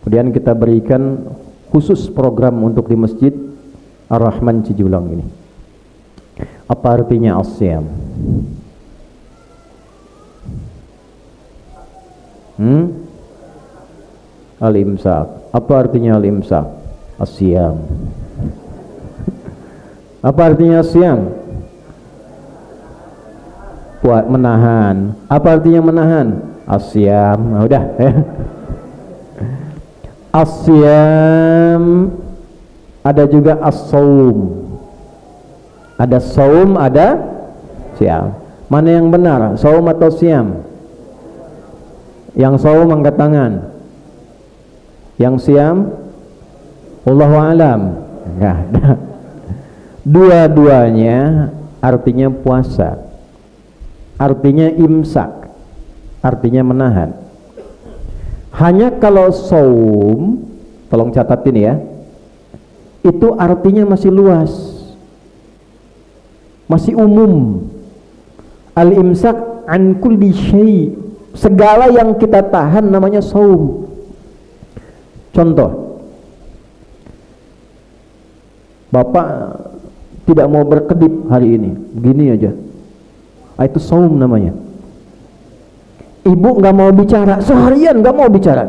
A: Kemudian kita berikan khusus program untuk di Masjid Ar-Rahman Cijulang ini. Apa artinya as-siyam? Al-imsak. Apa artinya al-imsak? As-siyam. Apa artinya as-siyam? Menahan. Apa artinya menahan? As-siyam. Nah, udah ya. As-siyam, ada juga as-saum. Ada saum, ada siyam. Mana yang benar? Saum atau siyam? Yang saum angkat tangan. Yang siyam, Allahu a'lam. Ya. Dua-duanya artinya puasa, artinya imsak, artinya menahan. Hanya kalau saum, tolong catatin ya, itu artinya masih luas, masih umum. Al-imsak an kulli syai', segala yang kita tahan namanya saum. Contoh, Bapak tidak mau berkedip hari ini, begini aja, itu saum namanya. Ibu nggak mau bicara seharian, nggak mau bicara,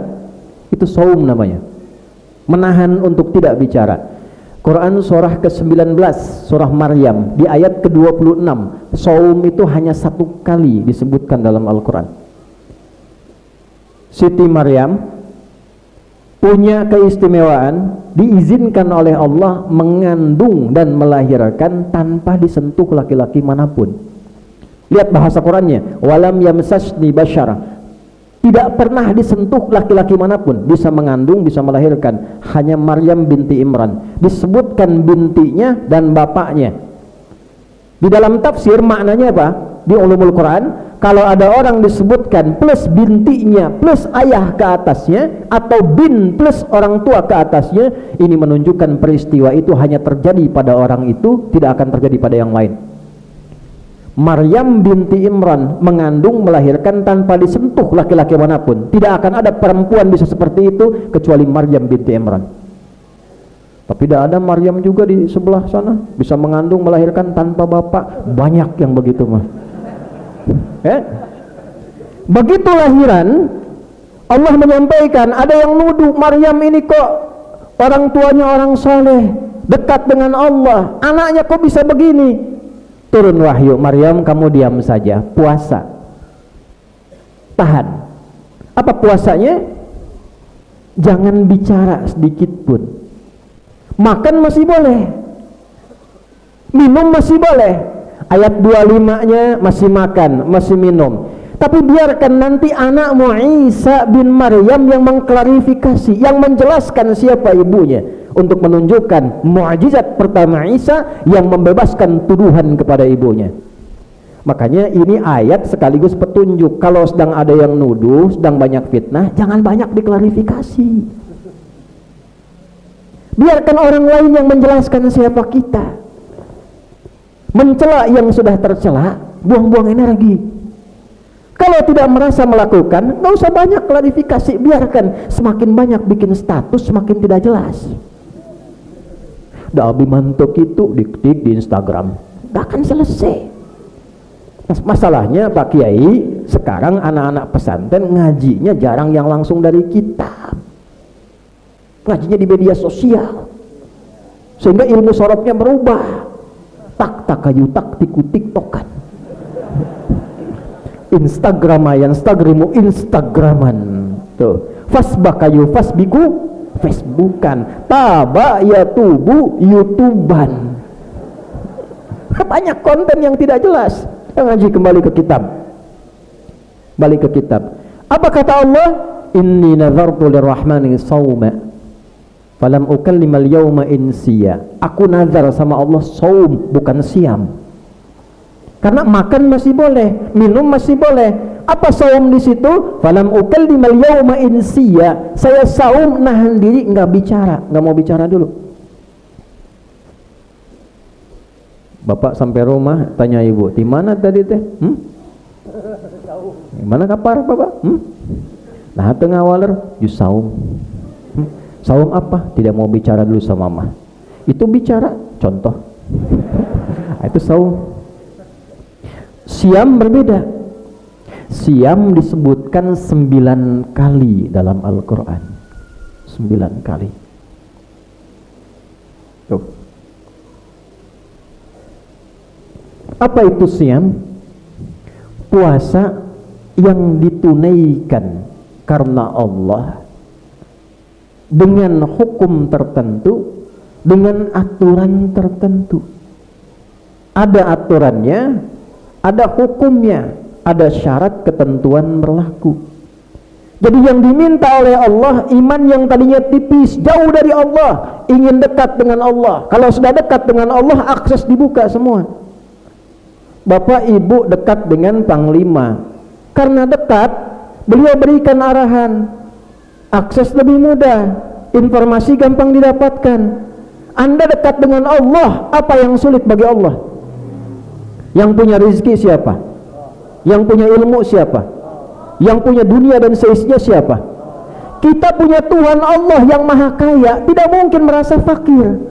A: itu saum namanya, menahan untuk tidak bicara. Quran surah ke-19, surah Maryam, di ayat ke-26, saum itu hanya satu kali disebutkan dalam Al-Quran. Siti Maryam punya keistimewaan, diizinkan oleh Allah mengandung dan melahirkan tanpa disentuh laki-laki manapun. Lihat bahasa Qurannya, walam yamsasni bashar, tidak pernah disentuh laki-laki manapun, bisa mengandung, bisa melahirkan. Hanya Maryam binti Imran disebutkan bintinya dan bapaknya. Di dalam tafsir maknanya apa? Di ulumul Quran, kalau ada orang disebutkan plus bintinya plus ayah ke atasnya, atau bin plus orang tua ke atasnya, ini menunjukkan peristiwa itu hanya terjadi pada orang itu, tidak akan terjadi pada yang lain. Maryam binti Imran mengandung, melahirkan tanpa disentuh laki-laki manapun. Tidak akan ada perempuan bisa seperti itu kecuali Maryam binti Imran. Tapi tidak ada Maryam juga di sebelah sana bisa mengandung, melahirkan tanpa bapak. Banyak yang begitu mah. Begitu lahiran, Allah menyampaikan, ada yang nuduh Maryam ini kok orang tuanya orang soleh, dekat dengan Allah, anaknya kok bisa begini. Turun wahyu, Maryam kamu diam saja, puasa, tahan. Apa puasanya? Jangan bicara sedikit pun. Makan masih boleh, minum masih boleh. Ayat 25-nya masih makan, masih minum. Tapi biarkan nanti anakmu Isa bin Maryam yang mengklarifikasi, yang menjelaskan siapa ibunya, untuk menunjukkan mukjizat pertama Isa yang membebaskan tuduhan kepada ibunya. Makanya ini ayat sekaligus petunjuk. Kalau sedang ada yang nuduh, sedang banyak fitnah, jangan banyak diklarifikasi. Biarkan orang lain yang menjelaskan siapa kita. Mencela yang sudah tercela, buang-buang energi. Kalau tidak merasa melakukan, nggak usah banyak klarifikasi. Biarkan, semakin banyak bikin status, semakin tidak jelas. Dabi mantuk itu diktik di Instagram, nggak akan selesai. Masalahnya Pak Kiai, sekarang anak-anak pesantren ngajinya jarang yang langsung dari kitab, ngajinya di media sosial, sehingga ilmu sorobnya berubah. Tak kayu tak tiku tiktokan, instagraman tuh, fasbakayu fasbiku facebookan, taba ya tubu youtuban. Banyak konten yang tidak jelas. Ngaji kembali ke kitab. Balik ke kitab. Apa kata Allah? Inni nazartu lirrahmani sawma falam ukallimal yawma insiya. Aku nazar sama Allah saum, bukan siam. Karena makan masih boleh, minum masih boleh. Apa saum di situ? Falam ukallimal yawma insiya. Saya saum, nahan diri, enggak bicara, enggak mau bicara dulu. Bapak sampai rumah tanya ibu, di mana tadi teh? Gimana kapar bapak? Nah tengah waler, you saum. Saum apa? Tidak mau bicara dulu sama mama. Itu bicara, contoh. Itu saum. Siam berbeda. Siam disebutkan 9 kali dalam Al-Quran. 9 kali. Tuh. Apa itu siam? Puasa yang ditunaikan karena Allah dengan hukum tertentu, dengan aturan tertentu. Ada aturannya, ada hukumnya, ada syarat ketentuan berlaku. Jadi yang diminta oleh Allah, iman yang tadinya tipis, jauh dari Allah, ingin dekat dengan Allah. Kalau sudah dekat dengan Allah, akses dibuka semua. Bapak ibu dekat dengan panglima, karena dekat beliau berikan arahan, akses lebih mudah, informasi gampang didapatkan. Anda dekat dengan Allah, apa yang sulit bagi Allah? Yang punya rezeki siapa? Yang punya ilmu siapa? Yang punya dunia dan seisinya siapa? Kita punya Tuhan Allah yang maha kaya, tidak mungkin merasa fakir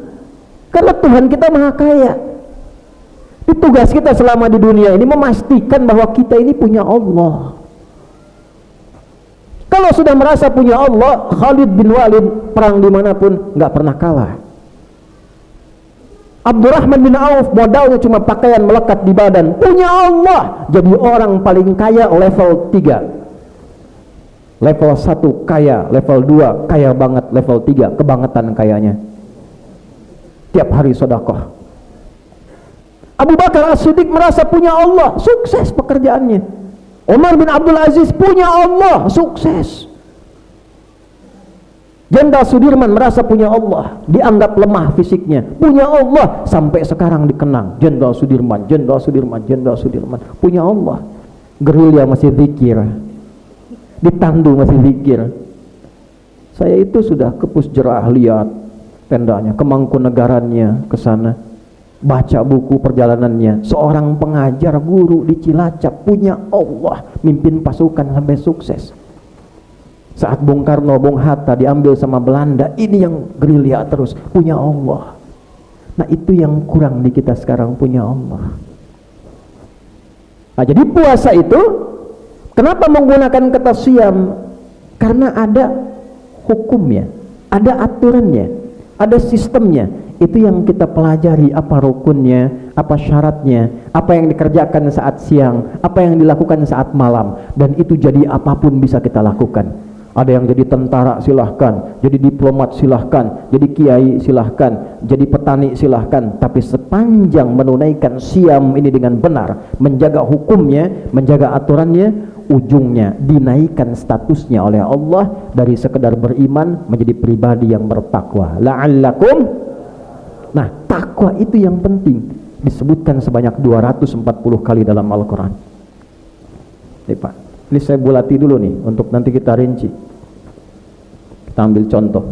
A: karena Tuhan kita maha kaya. Tugas kita selama di dunia ini memastikan bahwa kita ini punya Allah. Kalau sudah merasa punya Allah, Khalid bin Walid perang dimanapun nggak pernah kalah. Abdurrahman bin Auf modalnya cuma pakaian melekat di badan, punya Allah, jadi orang paling kaya level 3. Level 1 kaya, level 2 kaya banget, level 3 kebangetan kayanya. Tiap hari sedekah. Abu Bakar As-Siddiq merasa punya Allah, sukses pekerjaannya. Umar bin Abdul Aziz punya Allah, sukses. Jenderal Sudirman merasa punya Allah, dianggap lemah fisiknya, punya Allah, sampai sekarang dikenang Jenderal Sudirman, Jenderal Sudirman, Jenderal Sudirman, punya Allah. Gerilya masih zikir, ditandu masih zikir. Saya itu sudah ke Pusjerah, lihat tendanya, ke Mangkunegarannya, ke sana, baca buku perjalanannya. Seorang pengajar guru di Cilacap, punya Allah, mimpin pasukan sampai sukses. Saat Bung Karno, Bung Hatta diambil sama Belanda, ini yang gerilya terus, punya Allah. Nah itu yang kurang di kita sekarang, punya Allah. Nah jadi puasa itu kenapa menggunakan kata siam? Karena ada hukumnya, ada aturannya, ada sistemnya. Itu yang kita pelajari, apa rukunnya, apa syaratnya, apa yang dikerjakan saat siang, apa yang dilakukan saat malam. Dan itu jadi apapun bisa kita lakukan. Ada yang jadi tentara silahkan, jadi diplomat silahkan, jadi kiai silahkan, jadi petani silahkan. Tapi sepanjang menunaikan siam ini dengan benar, menjaga hukumnya, menjaga aturannya, ujungnya dinaikkan statusnya oleh Allah dari sekedar beriman menjadi pribadi yang bertakwa. La'allakum. Nah takwa itu yang penting. disebutkan sebanyak 240 kali dalam Al-Quran. Nih Pak, ini saya bulati dulu nih untuk nanti kita rinci. Kita ambil contoh.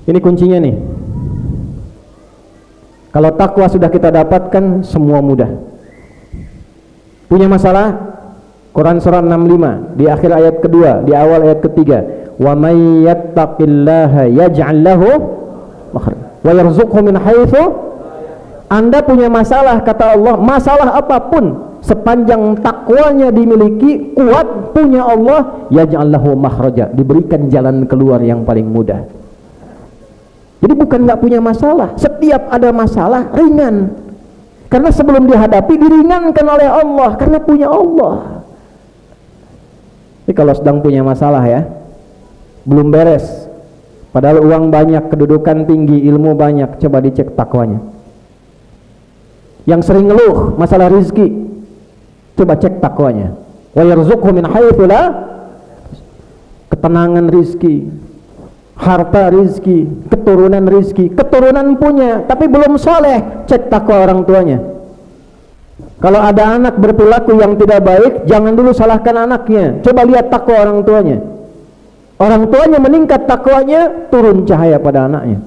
A: Ini kuncinya nih. Kalau takwa sudah kita dapatkan, semua mudah. Punya masalah? Quran surah 65 di akhir ayat kedua, di awal ayat ketiga, wa may yattaqillaha yaj'al lahu makhraja wa yarzuqhu min haitsu. Anda punya masalah, kata Allah, masalah apapun, sepanjang takwanya dimiliki, kuat, punya Allah, yaj'al lahu makhraja, diberikan jalan keluar yang paling mudah. Jadi bukan nggak punya masalah, setiap ada masalah ringan, karena sebelum dihadapi diringankan oleh Allah karena punya Allah. Jadi kalau sedang punya masalah ya, belum beres, padahal uang banyak, kedudukan tinggi, ilmu banyak, coba dicek takwanya. Yang sering ngeluh masalah rizki, coba cek takwanya. Wa yarzuqhu min haitsu la, ketenangan rizki, harta rizki, keturunan punya, tapi belum soleh, cek takwa orang tuanya. Kalau ada anak berperilaku yang tidak baik, jangan dulu salahkan anaknya, coba lihat takwa orang tuanya. Orang tuanya meningkat takwanya, turun cahaya pada anaknya.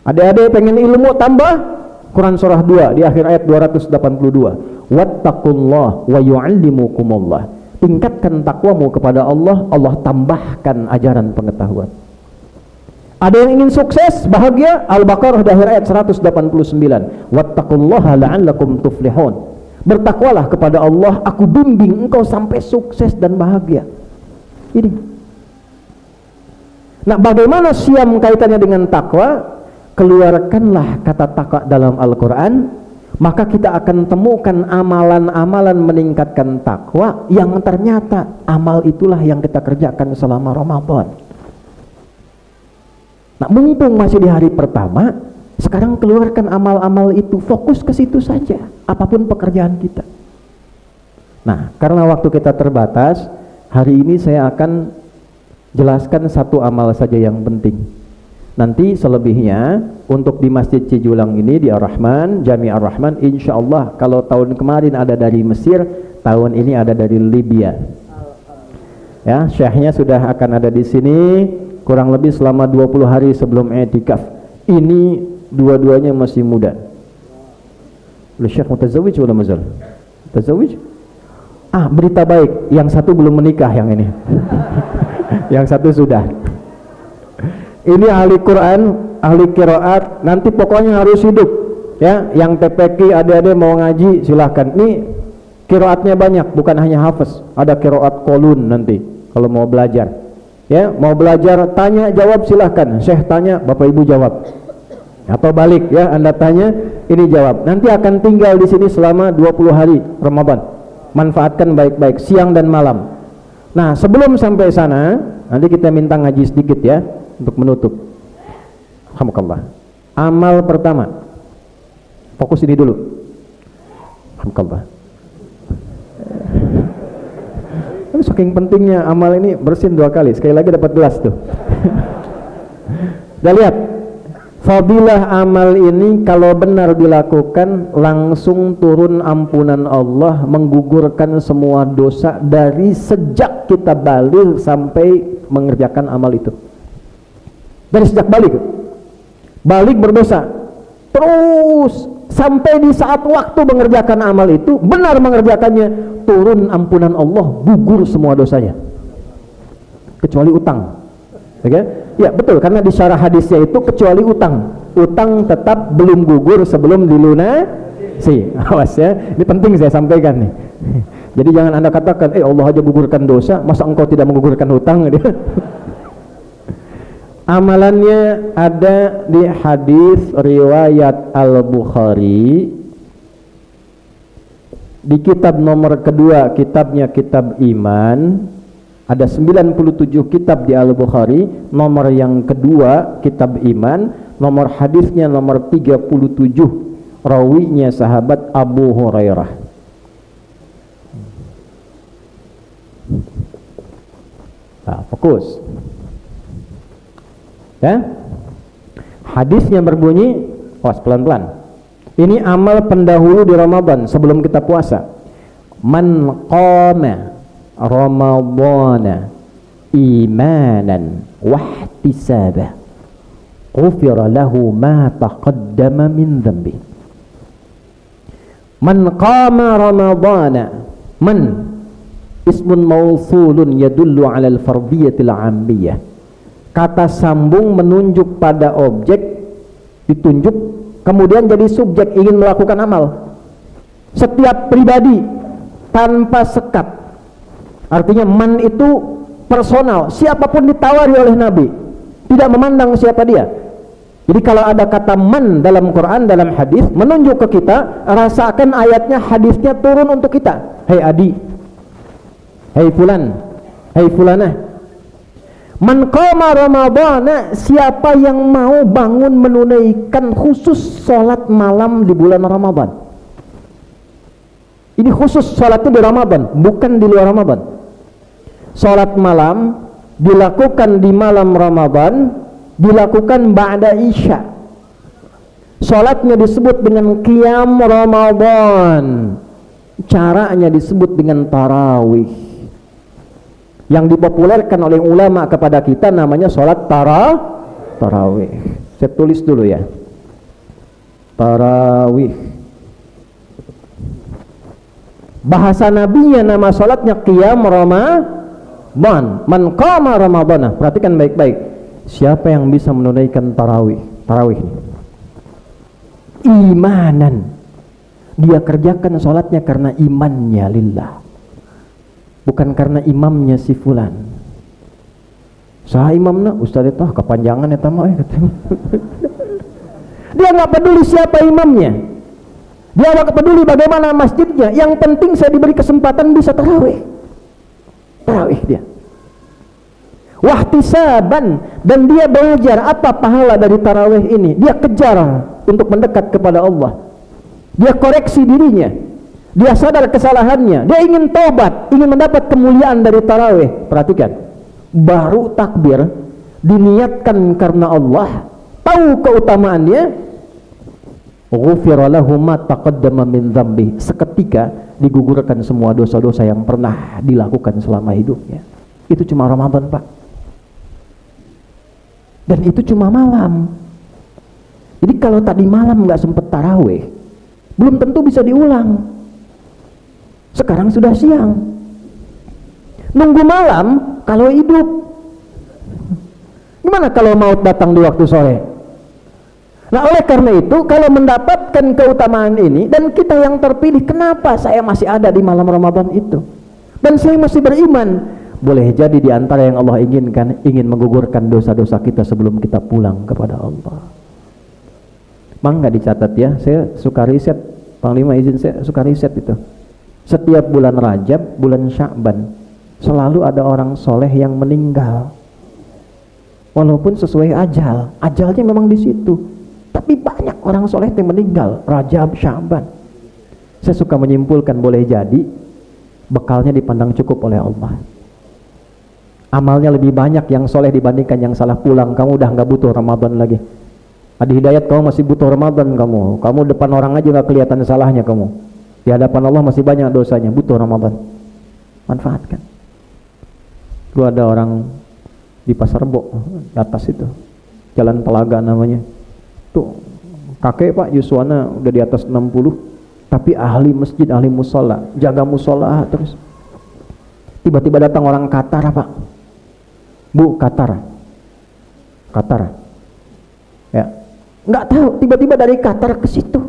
A: Adik-adik pengen ilmu tambah, Quran surah 2 di akhir ayat 282, wattaqullah wa yu'allimukumullah. Tingkatkan takwamu kepada Allah, Allah tambahkan ajaran pengetahuan. Ada yang ingin sukses, bahagia, Al-Baqarah di akhir ayat 189, wattaqullaha la'allakum tuflihun. Bertakwalah kepada Allah, aku bimbing engkau sampai sukses dan bahagia. Ini. Nah, bagaimana siam kaitannya dengan takwa? Keluarkanlah kata takwa dalam Al-Quran, maka kita akan temukan amalan-amalan meningkatkan takwa yang ternyata amal itulah yang kita kerjakan selama Ramadan. Nah, mumpung masih di hari pertama, sekarang keluarkan amal-amal itu, fokus ke situ saja, apapun pekerjaan kita. Nah, karena waktu kita terbatas, hari ini saya akan jelaskan satu amal saja yang penting. Nanti selebihnya untuk di Masjid Cijulang ini di Ar-Rahman, Jami Ar-Rahman, insya Allah kalau tahun kemarin ada dari Mesir, tahun ini ada dari Libya. Ya, syekhnya sudah akan ada di sini kurang lebih selama 20 hari sebelum i'tikaf. Ini dua-duanya masih muda. Syekh mutazawwij wala mazal? Mutazawwij? Berita baik, yang satu belum menikah yang ini. Yang satu sudah. Ini ahli Quran, ahli qiraat, nanti pokoknya harus hidup. Ya, yang TPQ adik-adik mau ngaji silahkan. Ini qiraatnya banyak, bukan hanya hafiz. Ada qiraat qolun nanti kalau mau belajar. Ya, mau belajar tanya jawab silahkan. Syekh tanya, Bapak Ibu jawab. Atau balik ya, Anda tanya, ini jawab. Nanti akan tinggal di sini selama 20 hari Ramadan. Manfaatkan baik-baik siang dan malam. Nah, sebelum sampai sana, nanti kita minta ngaji sedikit ya untuk menutup. Alhamdulillah. Amal pertama. Fokus ini dulu. Alhamdulillah. Saking pentingnya amal ini, bersin 2 kali, sekali lagi dapat gelas tuh. Udah lihat, fadilah amal ini kalau benar dilakukan langsung turun ampunan Allah, menggugurkan semua dosa dari sejak kita balik sampai mengerjakan amal itu. Dari sejak balik berdosa, terus sampai di saat waktu mengerjakan amal itu, benar mengerjakannya, turun ampunan Allah, gugur semua dosanya kecuali utang. Okay? Ya betul, karena di syarah hadisnya itu kecuali utang tetap belum gugur sebelum dilunasi. Awas ya, ini penting saya sampaikan nih. Jadi jangan Anda katakan Allah aja gugurkan dosa, masa engkau tidak menggugurkan hutang? Amalannya ada di hadis riwayat Al-Bukhari di kitab nomor kedua, kitabnya kitab iman. Ada 97 kitab di Al-Bukhari, nomor yang kedua kitab iman, nomor hadisnya nomor 37, rawinya sahabat Abu Hurairah. Nah, fokus ya. Hadisnya berbunyi, pelan-pelan. Ini amal pendahulu di Ramadan sebelum kita puasa. Man qama Ramadhana imanan wahtisaba ghufira lahu ma taqaddama min dhanbi. Man qama Ramadhana, man ismun mausulun yadullu ala al-fardiyatil 'ammiyah. Kata sambung menunjuk pada objek, ditunjuk kemudian jadi subjek ingin melakukan amal. Setiap pribadi tanpa sekat. Artinya man itu personal, siapapun ditawari oleh Nabi, tidak memandang siapa dia. Jadi kalau ada kata man dalam Quran, dalam hadis, menunjuk ke kita, rasakan ayatnya, hadisnya turun untuk kita. Hei Adi, hei fulan, hei fulanah. Man qama Ramadhana, siapa yang mau bangun menunaikan khusus sholat malam di bulan Ramadan. Ini khusus sholatnya di Ramadan, bukan di luar Ramadan. Sholat malam dilakukan di malam Ramadan, dilakukan ba'da isya. Sholatnya disebut dengan qiyam Ramadan, caranya disebut dengan tarawih. Yang dipopulerkan oleh ulama kepada kita namanya sholat tarawih. Saya tulis dulu ya, tarawih. Bahasa nabinya nama sholatnya qiyam Ramadan. Man qama Ramadana. Perhatikan baik-baik, siapa yang bisa menunaikan tarawih ini imanan, dia kerjakan sholatnya karena imannya lillah, bukan karena imamnya si fulan. Sah imamna ustaz itu kepanjangan ya tamu. Dia nggak peduli siapa imamnya, dia nggak peduli bagaimana masjidnya, yang penting saya diberi kesempatan bisa tarawih dia. Wahtisaban, dan dia belajar apa pahala dari tarawih ini, dia kejar untuk mendekat kepada Allah, dia koreksi dirinya, dia sadar kesalahannya, dia ingin taubat, ingin mendapat kemuliaan dari tarawih. Perhatikan, baru takbir diniatkan karena Allah, tahu keutamaannya, ghufira lahu ma taqaddama min dzambi, seketika digugurkan semua dosa-dosa yang pernah dilakukan selama hidupnya. Itu cuma Ramadan, Pak, dan itu cuma malam. Jadi kalau tadi malam nggak sempat tarawih, belum tentu bisa diulang. Sekarang sudah siang, nunggu malam kalau hidup. Gimana kalau maut datang di waktu sore? Nah, oleh karena itu, kalau mendapatkan keutamaan ini dan kita yang terpilih, kenapa saya masih ada di malam Ramadan itu dan saya masih beriman? Boleh jadi di antara yang Allah inginkan, ingin menggugurkan dosa-dosa kita sebelum kita pulang kepada Allah. Mang nggak dicatat ya, saya suka riset, Panglima izin saya suka riset itu. Setiap bulan Rajab, bulan Sya'ban, selalu ada orang soleh yang meninggal, walaupun sesuai ajal, ajalnya memang di situ, tapi banyak orang soleh yang meninggal Rajab, Sya'ban. Saya suka menyimpulkan, boleh jadi bekalnya dipandang cukup oleh Allah. Amalnya lebih banyak yang soleh dibandingkan yang salah pulang. Kamu udah nggak butuh Ramadan lagi. Adi Hidayat, kamu masih butuh Ramadan. Kamu depan orang aja nggak kelihatan salahnya kamu. Di hadapan Allah masih banyak dosanya. Butuh Ramadan. Manfaatkan. Lu ada orang di Pasar Rebo, di atas itu, Jalan Telaga namanya. Tuh kakek Pak, Yuswana udah di atas 60, tapi ahli masjid, ahli musola, jaga musola terus. Tiba-tiba datang orang Qatar, Pak. Bu, Qatar ya, nggak tahu, tiba-tiba dari Qatar ke situ,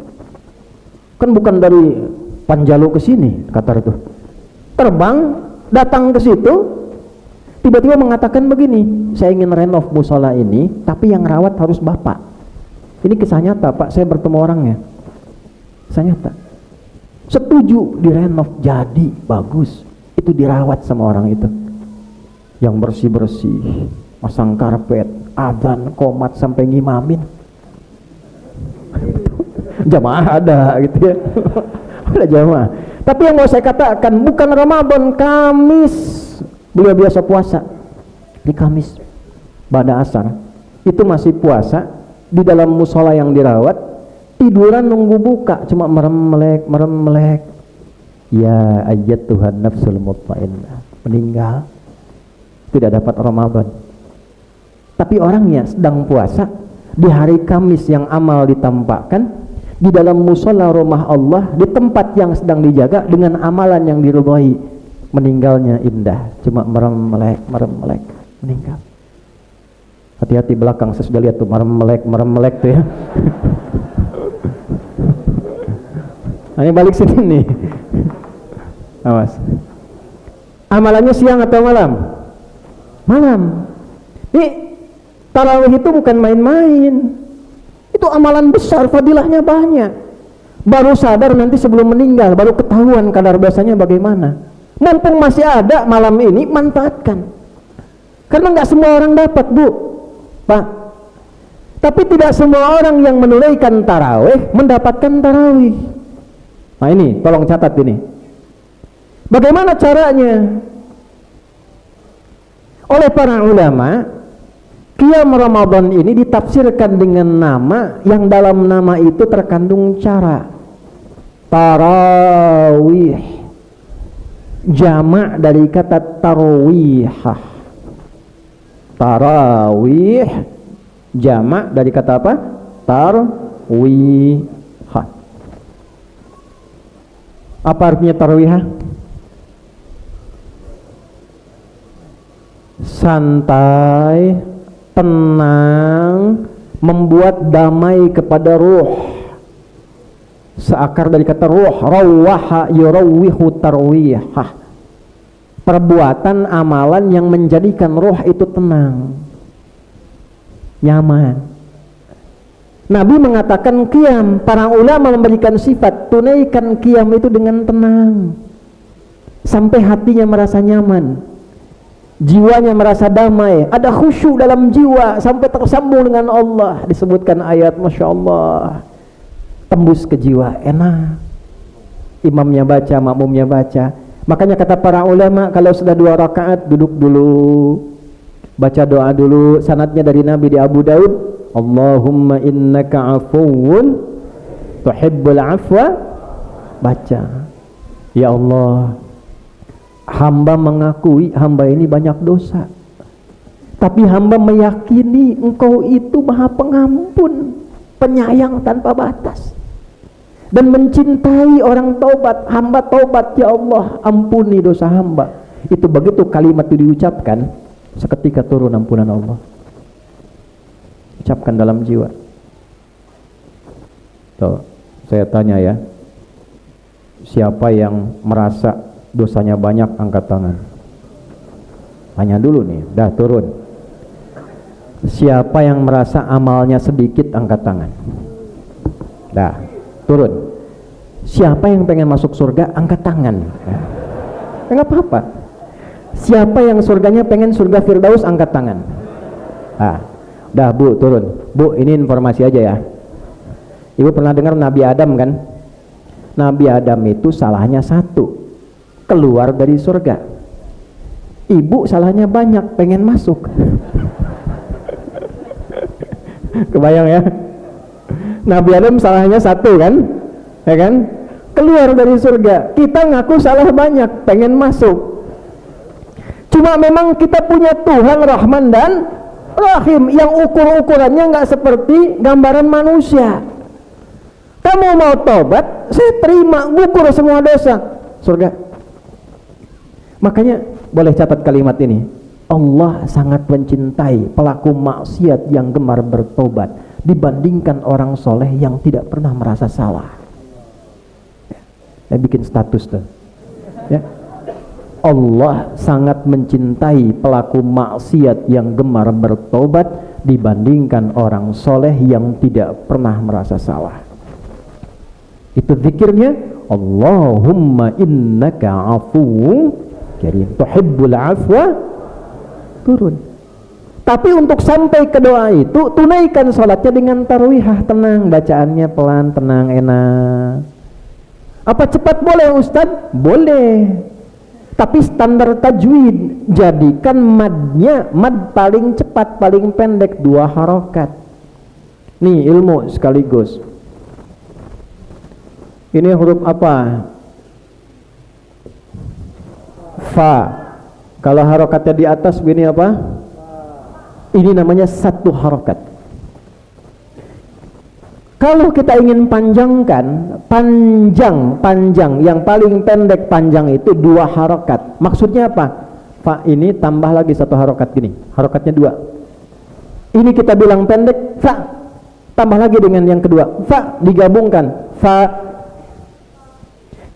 A: kan bukan dari Panjalu ke sini. Qatar itu terbang datang ke situ, tiba-tiba mengatakan begini, saya ingin renov musola ini, tapi yang rawat harus bapak. Ini kisah nyata, Pak, saya bertemu orangnya, kisah nyata. Setuju direnov, jadi bagus, itu dirawat sama orang itu, yang bersih-bersih, pasang karpet, adzan, qomat sampai ngimamin. Jamaah ada gitu ya. Ada jamaah. Tapi yang mau saya katakan, bukan Ramadan, Kamis. Beliau biasa puasa di Kamis pada asar. Itu masih puasa, di dalam musola yang dirawat, tiduran nunggu buka, cuma merem-melek. Ya ayyatuhan nafsul mutmainnah, meninggal, tidak dapat Ramadan. Tapi orangnya sedang puasa di hari Kamis yang amal ditampakkan di dalam musola rumah Allah, di tempat yang sedang dijaga dengan amalan yang diridhai, meninggalnya indah, cuma merem-melek, meninggal. Hati-hati belakang, saya sudah lihat tuh merem-melek tuh ya. Ini balik sini nih. Awas. Amalannya siang atau malam? Malam. Nih, tarawih itu bukan main-main. Itu amalan besar, fadilahnya banyak. Baru sadar nanti sebelum meninggal, baru ketahuan kadar dosanya bagaimana. Mumpung masih ada malam ini, manfaatkan. Karena nggak semua orang dapat, Bu, Pak. Tapi tidak semua orang yang menunaikan tarawih mendapatkan tarawih. Nah ini, tolong catat ini. Bagaimana caranya? Oleh para ulama, Qiyam Ramadan ini ditafsirkan dengan nama yang dalam nama itu terkandung cara. Tarawih, jamak dari kata tarwihah. Tarawih, jamak dari kata apa? Tarwihah. Apa artinya tarwihah? Santai, tenang, membuat damai kepada ruh. Seakar dari kata ruh, rawaha yurawwihu tarwihah. Perbuatan amalan yang menjadikan ruh itu tenang, nyaman. Nabi mengatakan qiyam, para ulama memberikan sifat tunaikan qiyam itu dengan tenang sampai hatinya merasa nyaman, jiwanya merasa damai, ada khusyuk dalam jiwa sampai tersambung dengan Allah. Disebutkan ayat, Masya Allah, tembus ke jiwa, enak. Imamnya baca, makmumnya baca. Makanya kata para ulama, kalau sudah 2 rakaat duduk dulu, baca doa dulu. Sanadnya dari Nabi di Abu Daud, Allahumma innaka afuwun tuhibbul afwa. Baca, ya Allah, hamba mengakui hamba ini banyak dosa, tapi hamba meyakini engkau itu maha pengampun, penyayang tanpa batas, dan mencintai orang taubat. Hamba taubat, ya Allah, ampuni dosa hamba. Itu begitu kalimat itu diucapkan, seketika turun ampunan Allah. Ucapkan dalam jiwa. Tuh, saya tanya ya, siapa yang merasa dosanya banyak, angkat tangan. Tanya dulu nih, dah turun. Siapa yang merasa amalnya sedikit, angkat tangan. Dah, turun. Siapa yang pengen masuk surga, angkat tangan. Enggak apa-apa. Siapa yang surganya pengen surga Firdaus, angkat tangan. Dah Bu, turun. Bu, ini informasi aja ya. Ibu pernah dengar Nabi Adam kan? Nabi Adam itu salahnya satu, keluar dari surga. Ibu salahnya banyak, pengen masuk. Kebayang ya? Nabi Adam salahnya satu kan? Ya kan? Keluar dari surga. Kita ngaku salah banyak, pengen masuk. Cuma memang kita punya Tuhan Rahman dan Rahim yang ukur-ukurannya nggak seperti gambaran manusia. Kamu mau tobat, saya terima, ukur semua dosa, surga. Makanya boleh catat kalimat ini, Allah sangat mencintai pelaku maksiat yang gemar bertobat dibandingkan orang soleh yang tidak pernah merasa salah. Saya bikin status tuh ya. Allah sangat mencintai pelaku maksiat yang gemar bertobat dibandingkan orang soleh yang tidak pernah merasa salah. Itu zikirnya, Allahumma innaka afuwun karim tuhibbul afwa. Turun. Tapi untuk sampai ke doa itu, tunaikan sholatnya dengan tarwihah, tenang, bacaannya pelan, tenang, enak. Apa cepat boleh Ustaz? Boleh. Tapi standar tajwid, jadikan madnya mad paling cepat, paling pendek, 2 harokat. Nih ilmu sekaligus. Ini huruf apa? Fa. Kalau harokatnya di atas begini apa? Ini namanya satu harokat. Kalau kita ingin panjangkan, panjang, yang paling pendek panjang itu 2 harokat. Maksudnya apa? Fa ini tambah lagi 1 harokat gini, harokatnya 2. Ini kita bilang pendek, fa tambah lagi dengan yang kedua, fa digabungkan, fa.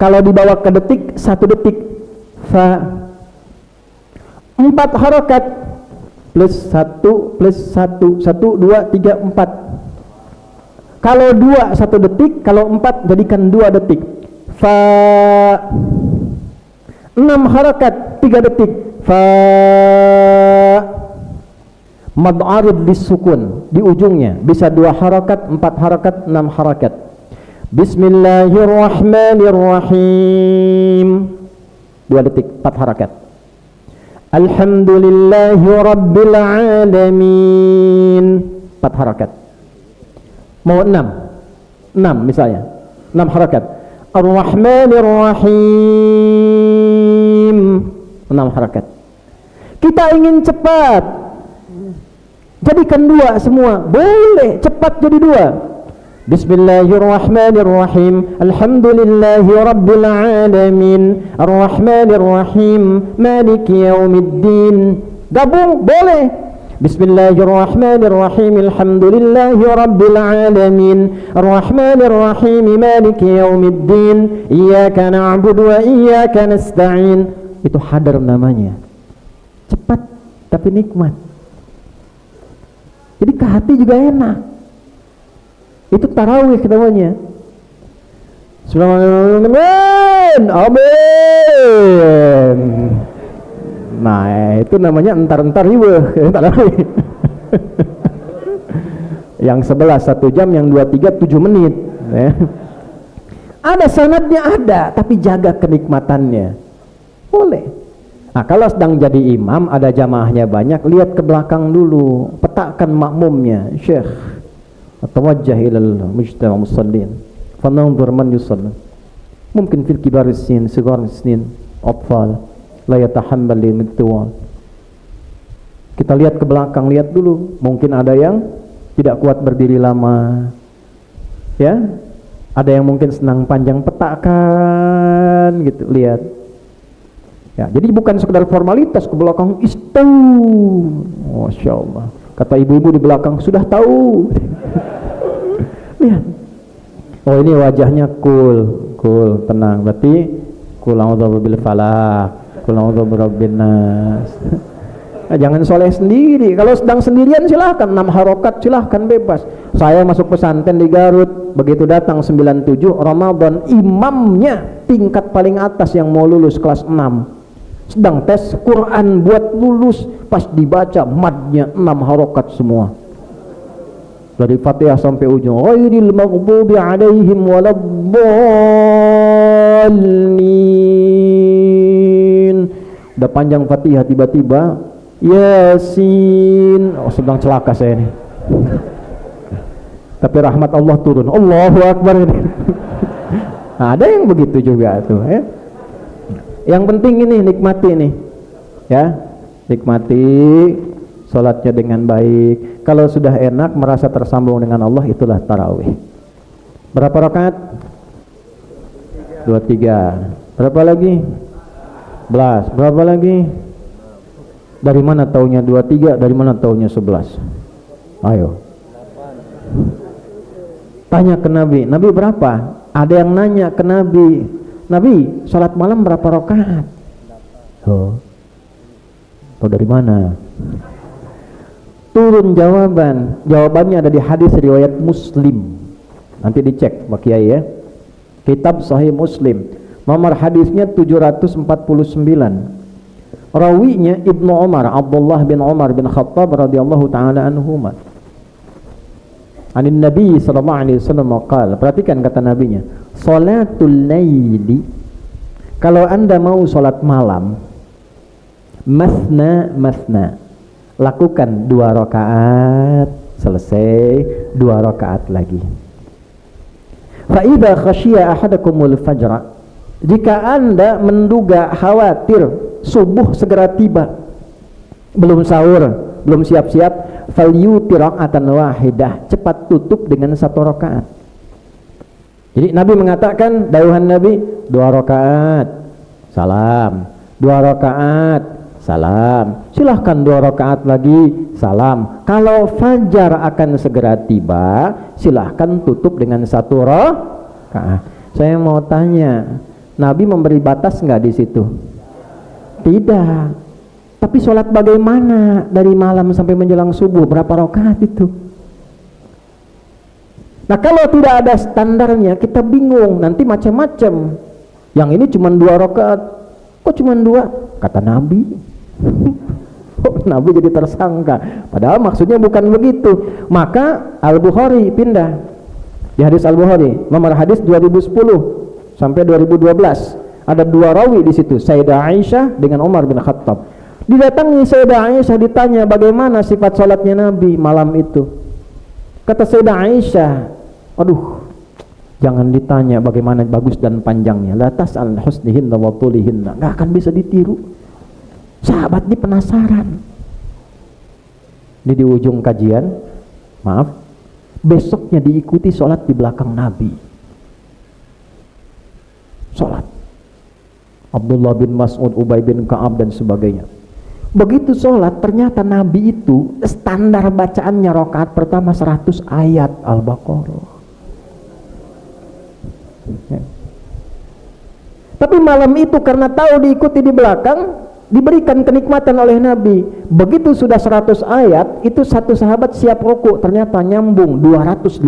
A: Kalau dibawa ke detik, 1 detik, fa. 4 harokat plus 1 plus 1, 1, 2, 3, 4. Kalau 2 1 detik, kalau 4 jadikan 2 detik. Fa. 6 harokat 3 detik. Fa. Mad arid disukun di ujungnya, bisa 2 harokat, 4 harokat, 6 harokat. Bismillahirrahmanirrahim 2 detik, 4 harokat. Alhamdulillahi rabbil alamin 4 harokat. Mau 6 misalnya 6 harokat. Ar-Rahmanir-Rahim 6 harokat. Kita ingin cepat, jadikan 2 semua, boleh cepat jadi 2. Bismillahirrahmanirrahim. Alhamdulillahi rabbil alamin. Ar-Rahmanir-Rahim Maliki yaumiddin. Gabung boleh. Bismillahirrahmanirrahim. Alhamdulillahi rabbil alamin. Ar-Rahmanir-Rahim Maliki yaumiddin. Iyyaka na'budu wa iyyaka nasta'in. Itu hadar namanya. Cepat tapi nikmat. Jadi ke hati juga enak. Itu tarawih namanya. Amin. Amin. Nah, itu namanya entar-entar riweh. Yang 11 1 jam, yang 23 7 menit. Ada sanadnya ada, tapi jaga kenikmatannya. Boleh. Nah, kalau sedang jadi imam, ada jamaahnya banyak, lihat ke belakang dulu, petakan makmumnya. Syekh, tawajjah ilal mujtama musallin, fananzur man yusalli. Mungkin fil kibaris sin, sigar sinin, atfal la yatahammal lil-miktiwal. Kita lihat ke belakang, lihat dulu, mungkin ada yang tidak kuat berdiri lama, ya, ada yang mungkin senang panjang, petakan gitu, lihat ya. Jadi bukan sekedar formalitas ke belakang istau, masya Allah, kata ibu-ibu di belakang sudah tahu. Lihat, oh ini wajahnya cool, tenang, berarti qul a'udzu birabbil falaq, qul a'udzu birabbin nas. Nah, jangan soleh sendiri. Kalau sedang sendirian silahkan 6 harokat, silahkan bebas. Saya masuk pesantren di Garut, begitu datang 97 Ramadan, imamnya tingkat paling atas yang mau lulus kelas 6, sedang tes Quran buat lulus, pas dibaca madnya 6 harokat semua, dari Fatihah sampai ujung, ghairil maghdubi alaihim waladdallin. Udah panjang Fatihah, tiba-tiba Yasin, oh, sedang celaka saya ini. Tapi rahmat Allah turun, Allahu Akbar ini. Nah, ada yang begitu juga tuh, ya. Yang penting ini nikmati nih, ya, nikmati sholatnya dengan baik. Kalau sudah enak, merasa tersambung dengan Allah, itulah tarawih. Berapa rakaat? 23. Berapa lagi? 11. Berapa lagi? Dari mana taunya 23? Dari mana taunya 11? Ayo. Tanya ke Nabi. Nabi berapa? Ada yang nanya ke Nabi. Nabi, sholat malam berapa rakaat? Oh. Tahu dari mana? Turun jawaban. Jawabannya ada di hadis riwayat Muslim. Nanti dicek Pak Kiai ya. Kitab Sahih Muslim. Nomor hadisnya 749. Rawinya Ibnu Umar, Abdullah bin Umar bin Khattab radhiyallahu taala anhuma. Anin Nabi sallallahu alaihi wasallam qala, perhatikan kata nabinya, salatul laili, kalau Anda mau salat malam, masna, lakukan 2 rakaat selesai 2 rakaat lagi. Fa idza khasyiya ahadakumul fajra, jika Anda menduga khawatir subuh segera tiba, belum sahur, belum siap-siap, falyutir raka'atan wahidah, cepat tutup dengan 1 rakaat. Jadi Nabi mengatakan, dawuhan Nabi, 2 rakaat salam, 2 rakaat salam, silahkan 2 rakaat lagi salam. Kalau fajar akan segera tiba, silahkan tutup dengan 1 rakaat. Saya mau tanya, Nabi memberi batas nggak di situ? Tidak. Tapi sholat bagaimana dari malam sampai menjelang subuh, berapa rakaat itu? Nah, kalau tidak ada standarnya, kita bingung, nanti macam-macam. Yang ini cuma 2 rakaat, kok cuma 2? Kata Nabi. Nabi jadi tersangka, padahal maksudnya bukan begitu. Maka Al-Bukhari pindah di hadis Al-Bukhari nomor hadis 2010 sampai 2012, ada 2 rawi di situ, Sayyidah Aisyah dengan Umar bin Khattab. Didatangi Sayyidah Aisyah, ditanya bagaimana sifat salatnya Nabi malam itu. Kata Sayyidah Aisyah, aduh, jangan ditanya bagaimana bagus dan panjangnya, la tas'al husnihinna wa tulihinna, nggak akan bisa ditiru. Sahabat ini penasaran. Di ujung kajian, maaf, besoknya diikuti sholat di belakang Nabi. Sholat Abdullah bin Mas'ud, Ubay bin Ka'ab dan sebagainya. Begitu sholat, ternyata Nabi itu standar bacaannya rakaat pertama 100 ayat Al-Baqarah. Ya. Tapi malam itu karena tahu diikuti di belakang, diberikan kenikmatan oleh Nabi. Begitu sudah 100 ayat, itu satu sahabat siap ruku, ternyata nyambung 286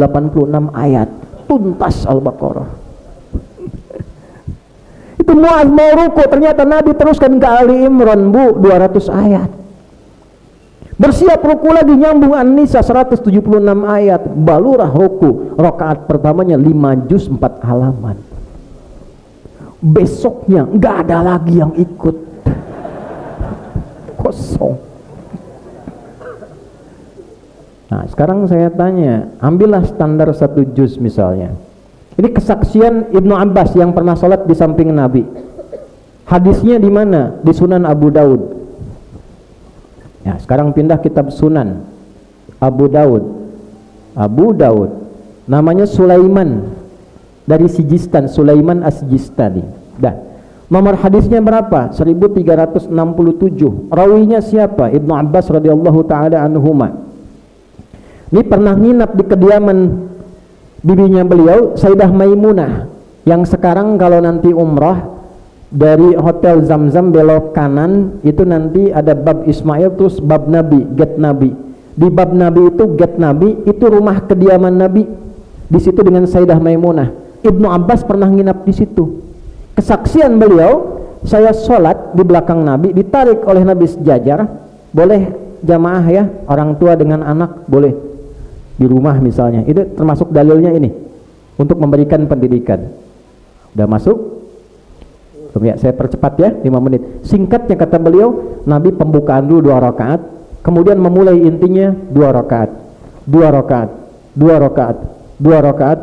A: ayat, tuntas Al-Baqarah. Itu Mu'adz mau ruku, ternyata Nabi teruskan ke Ali Imran, Bu, 200 ayat. Bersiap ruku lagi, nyambung An-Nisa 176 ayat, balurah ruku. Rakaat pertamanya 5 juz 4 halaman. Besoknya nggak ada lagi yang ikut, kosong. Nah, sekarang saya tanya, ambillah standar 1 juz misalnya. Ini kesaksian Ibnu Abbas yang pernah sholat di samping Nabi. Hadisnya di mana? Di Sunan Abu Daud. Ya, sekarang pindah kitab Sunan Abu Daud. Abu Daud, namanya Sulaiman dari Sijistan, Sulaiman As-Sijistani. Dah. Nomor hadisnya berapa? 1367. Rawinya siapa? Ibnu Abbas radhiyallahu taala anhuma. Ini pernah nginap di kediaman bibinya beliau, Sayyidah Maimunah, yang sekarang kalau nanti umrah dari Hotel Zamzam belok kanan itu nanti ada bab Ismail, terus bab Nabi, gate Nabi. Di bab Nabi itu gate Nabi, itu rumah kediaman Nabi. Di situ dengan Sayyidah Maimunah. Ibnu Abbas pernah nginap di situ. Kesaksian beliau, saya sholat di belakang Nabi, ditarik oleh Nabi sejajar. Boleh jamaah ya, orang tua dengan anak boleh. Di rumah misalnya, itu termasuk dalilnya ini untuk memberikan pendidikan. Udah masuk? Ya, saya percepat ya, 5 menit. Singkatnya kata beliau, Nabi pembukaan dulu 2 rakaat, kemudian memulai intinya 2 rakaat, 2 rakaat, 2 rakaat, 2 rakaat,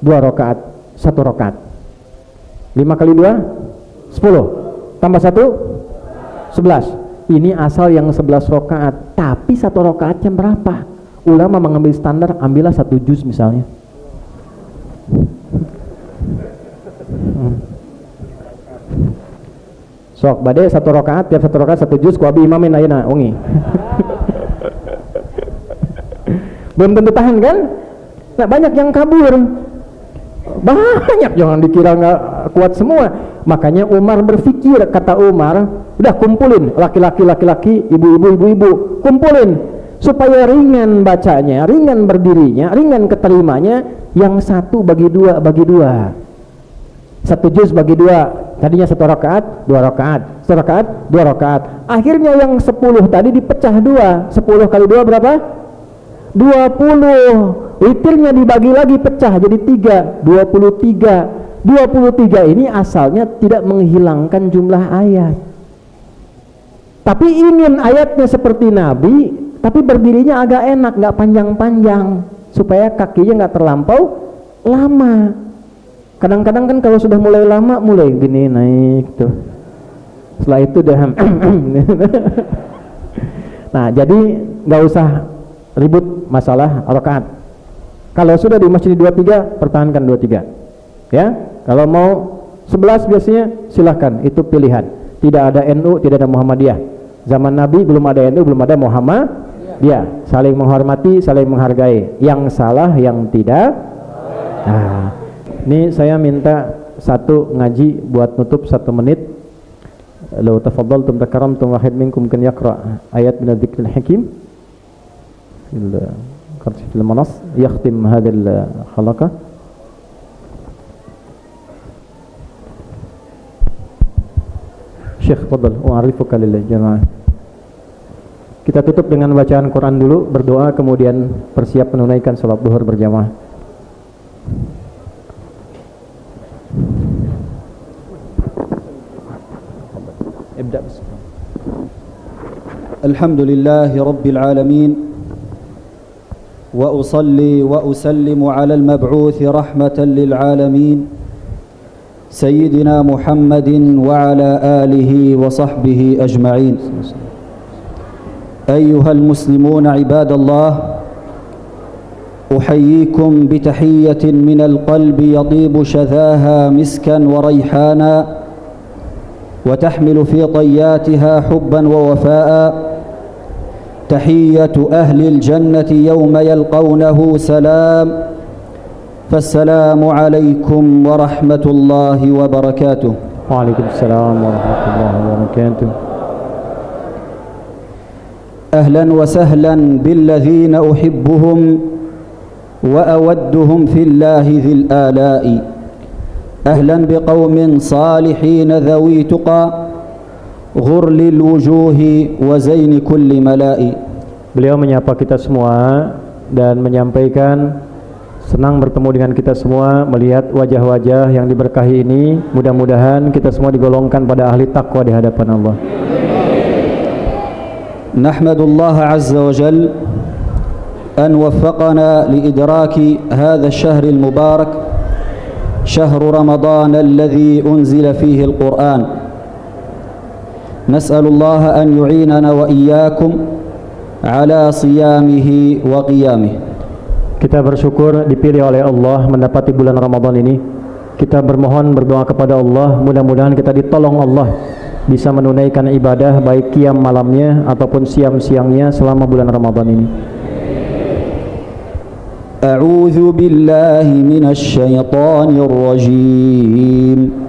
A: 2 rakaat, 1 rakaat. 5 kali 2 10, tambah 1 11. Ini asal yang 11 rakaat, tapi 1 rakaatnya berapa? Ulama mengambil standar, ambillah 1 juz misalnya. Sok badai 1 rakaat, tiap 1 rakaat 1 juz, ku abi imamin ayeuna ungi. Belum tentu tahan kan? Nah, banyak yang kabur. Banyak, jangan dikira nggak kuat semua. Makanya Umar berpikir, kata Umar, udah kumpulin laki-laki, ibu-ibu, kumpulin supaya ringan bacanya, ringan berdirinya, ringan keterimanya. Yang 1 bagi 2 bagi 2, 1 juz bagi 2, tadinya 1 rakaat 2 rakaat, 1 rakaat 2 rakaat. Akhirnya yang 10 tadi dipecah 2, 10 kali 2 berapa? 20. Witirnya dibagi lagi, pecah jadi 3, 23. 23 ini asalnya tidak menghilangkan jumlah ayat, tapi ingin ayatnya seperti Nabi, tapi berdirinya agak enak, nggak panjang-panjang, supaya kakinya nggak terlampau lama. Kadang-kadang kan kalau sudah mulai lama, mulai gini naik tuh. Setelah itu udah nah, jadi nggak usah ribut masalah rakaat. Kalau sudah di masjid 23, pertahankan 23. Ya, kalau mau 11 biasanya silahkan, itu pilihan. Tidak ada NU, tidak ada Muhammadiyah. Zaman Nabi belum ada NU, belum ada Muhammadiyah. Saling menghormati, saling menghargai. Yang salah, yang tidak. Nah, ini saya minta satu ngaji buat nutup 1 menit. Law tafadhaltum takaramtum wahid minkum kan yaqra ayat min adz-dzikril hakim. في المنص يختم هذه الحلقة. Syekh, fadal, u'arifuka lil jamaah. Kita tutup dengan bacaan Quran dulu, berdoa, kemudian bersiap menunaikan salat zuhur berjamaah. Ibda bismillah.
B: Alhamdulillahi rabbil alamin. وأصلي وأسلم على المبعوث رحمة للعالمين سيدنا محمد وعلى آله وصحبه أجمعين. أيها المسلمون عباد الله، أحييكم بتحية من القلب يطيب شذاها مسكا وريحانا وتحمل في طياتها حبا ووفاء، تحية أهل الجنة يوم يلقونه سلام، فالسلام عليكم ورحمة الله وبركاته.
A: وعليكم السلام ورحمة الله وبركاته.
B: أهلا وسهلا بالذين أحبهم وأودهم في الله ذي الآلاء، أهلا بقوم صالحين ذوي تقى غرل الوجوه وزين كل ملائي.
A: Beliau menyapa kita semua dan menyampaikan senang bertemu dengan kita semua, melihat wajah-wajah yang diberkahi ini. Mudah-mudahan kita semua digolongkan pada ahli taqwa di hadapan Allah.
B: Nahmadullah azza wa jal an waffaqana liidraki hadha ash-shahr al-mubarak, shahr Ramadan alladhi unzila fihi al-Qur'an. نسأل الله أن يعيننا وإياكم على صيامه وقيامه.
A: Kita bersyukur dipilih oleh Allah mendapati bulan Ramadan ini. Kita bermohon, berdoa kepada Allah, mudah-mudahan kita ditolong Allah bisa menunaikan ibadah baik qiyam malamnya ataupun siang-siangnya selama bulan Ramadan ini.
B: A'udzu billahi minasy syaithanir rajim.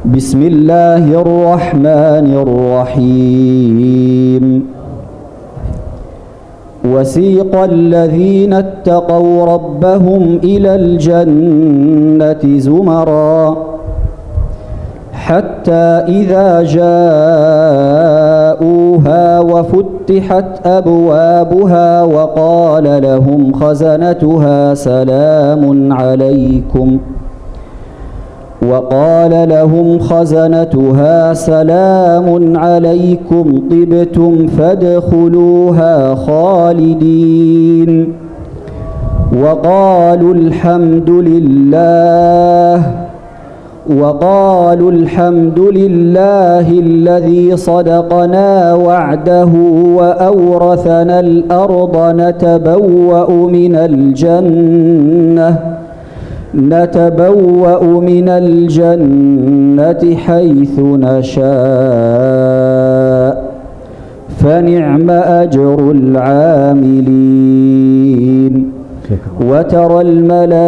B: بسم الله الرحمن الرحيم. وسيق الذين اتقوا ربهم إلى الجنة زمرا حتى إذا جاءوها وفتحت أبوابها وقال لهم خزنتها سلام عليكم طبتم فادخلوها خالدين وقالوا الحمد لله الذي صدقنا وعده وأورثنا الأرض نتبوأ من الجنة حيث نشاء فنعم أجر العاملين. وترى الملائكة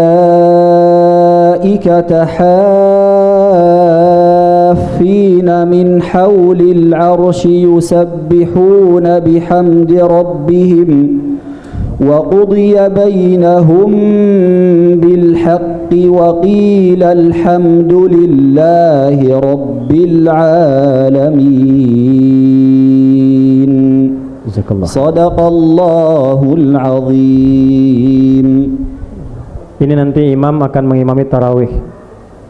B: حافين من حول العرش يسبحون بحمد ربهم وقضي بينهم بالحق وقيل الحمد لله رب العالمين. صدق Allahul Azim.
A: Ini nanti imam akan mengimami tarawih,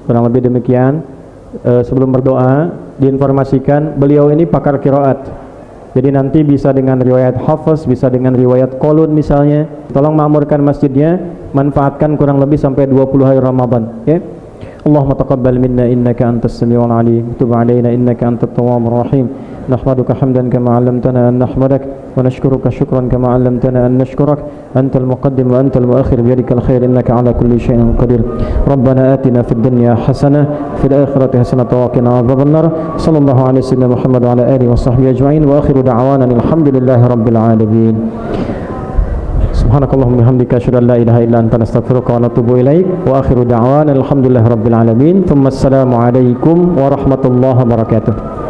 A: kurang lebih demikian. Sebelum berdoa diinformasikan beliau ini pakar qiraat, Jadi nanti bisa dengan riwayat Hafiz, bisa dengan riwayat Qulun misalnya. Tolong makmurkan masjidnya, manfaatkan kurang lebih sampai 20 hari Ramadan, ya. Allahumma taqabbal minna innaka antas samiul alim, tub alaina innaka antat tawwabur rahim. Nahmaduka hamdan kama 'allamtana an nahmadak wa nashkuruka syukran kama 'allamtana an nashkurak. Antal muqaddim wa antal muakhir biyadikal khair innaka 'ala kulli syai'in qadir. Rabbana atina fid dunya hasanah fil akhirati hasanah wa qina adzabannar. Sallallahu alaihi wasallam Muhammad wa ala alihi wa sahbihi ajma'in wa akhiru da'wana alhamdulillahi rabbil alamin. Subhanakallahumma bihamdika asyhadu an la ilaha illa anta nastaghfiruka wa natubu ilaik wa akhiru da'wana alhamdulillahi rabbil alamin. Thumma assalamu alaikum warahmatullahi wabarakatuh.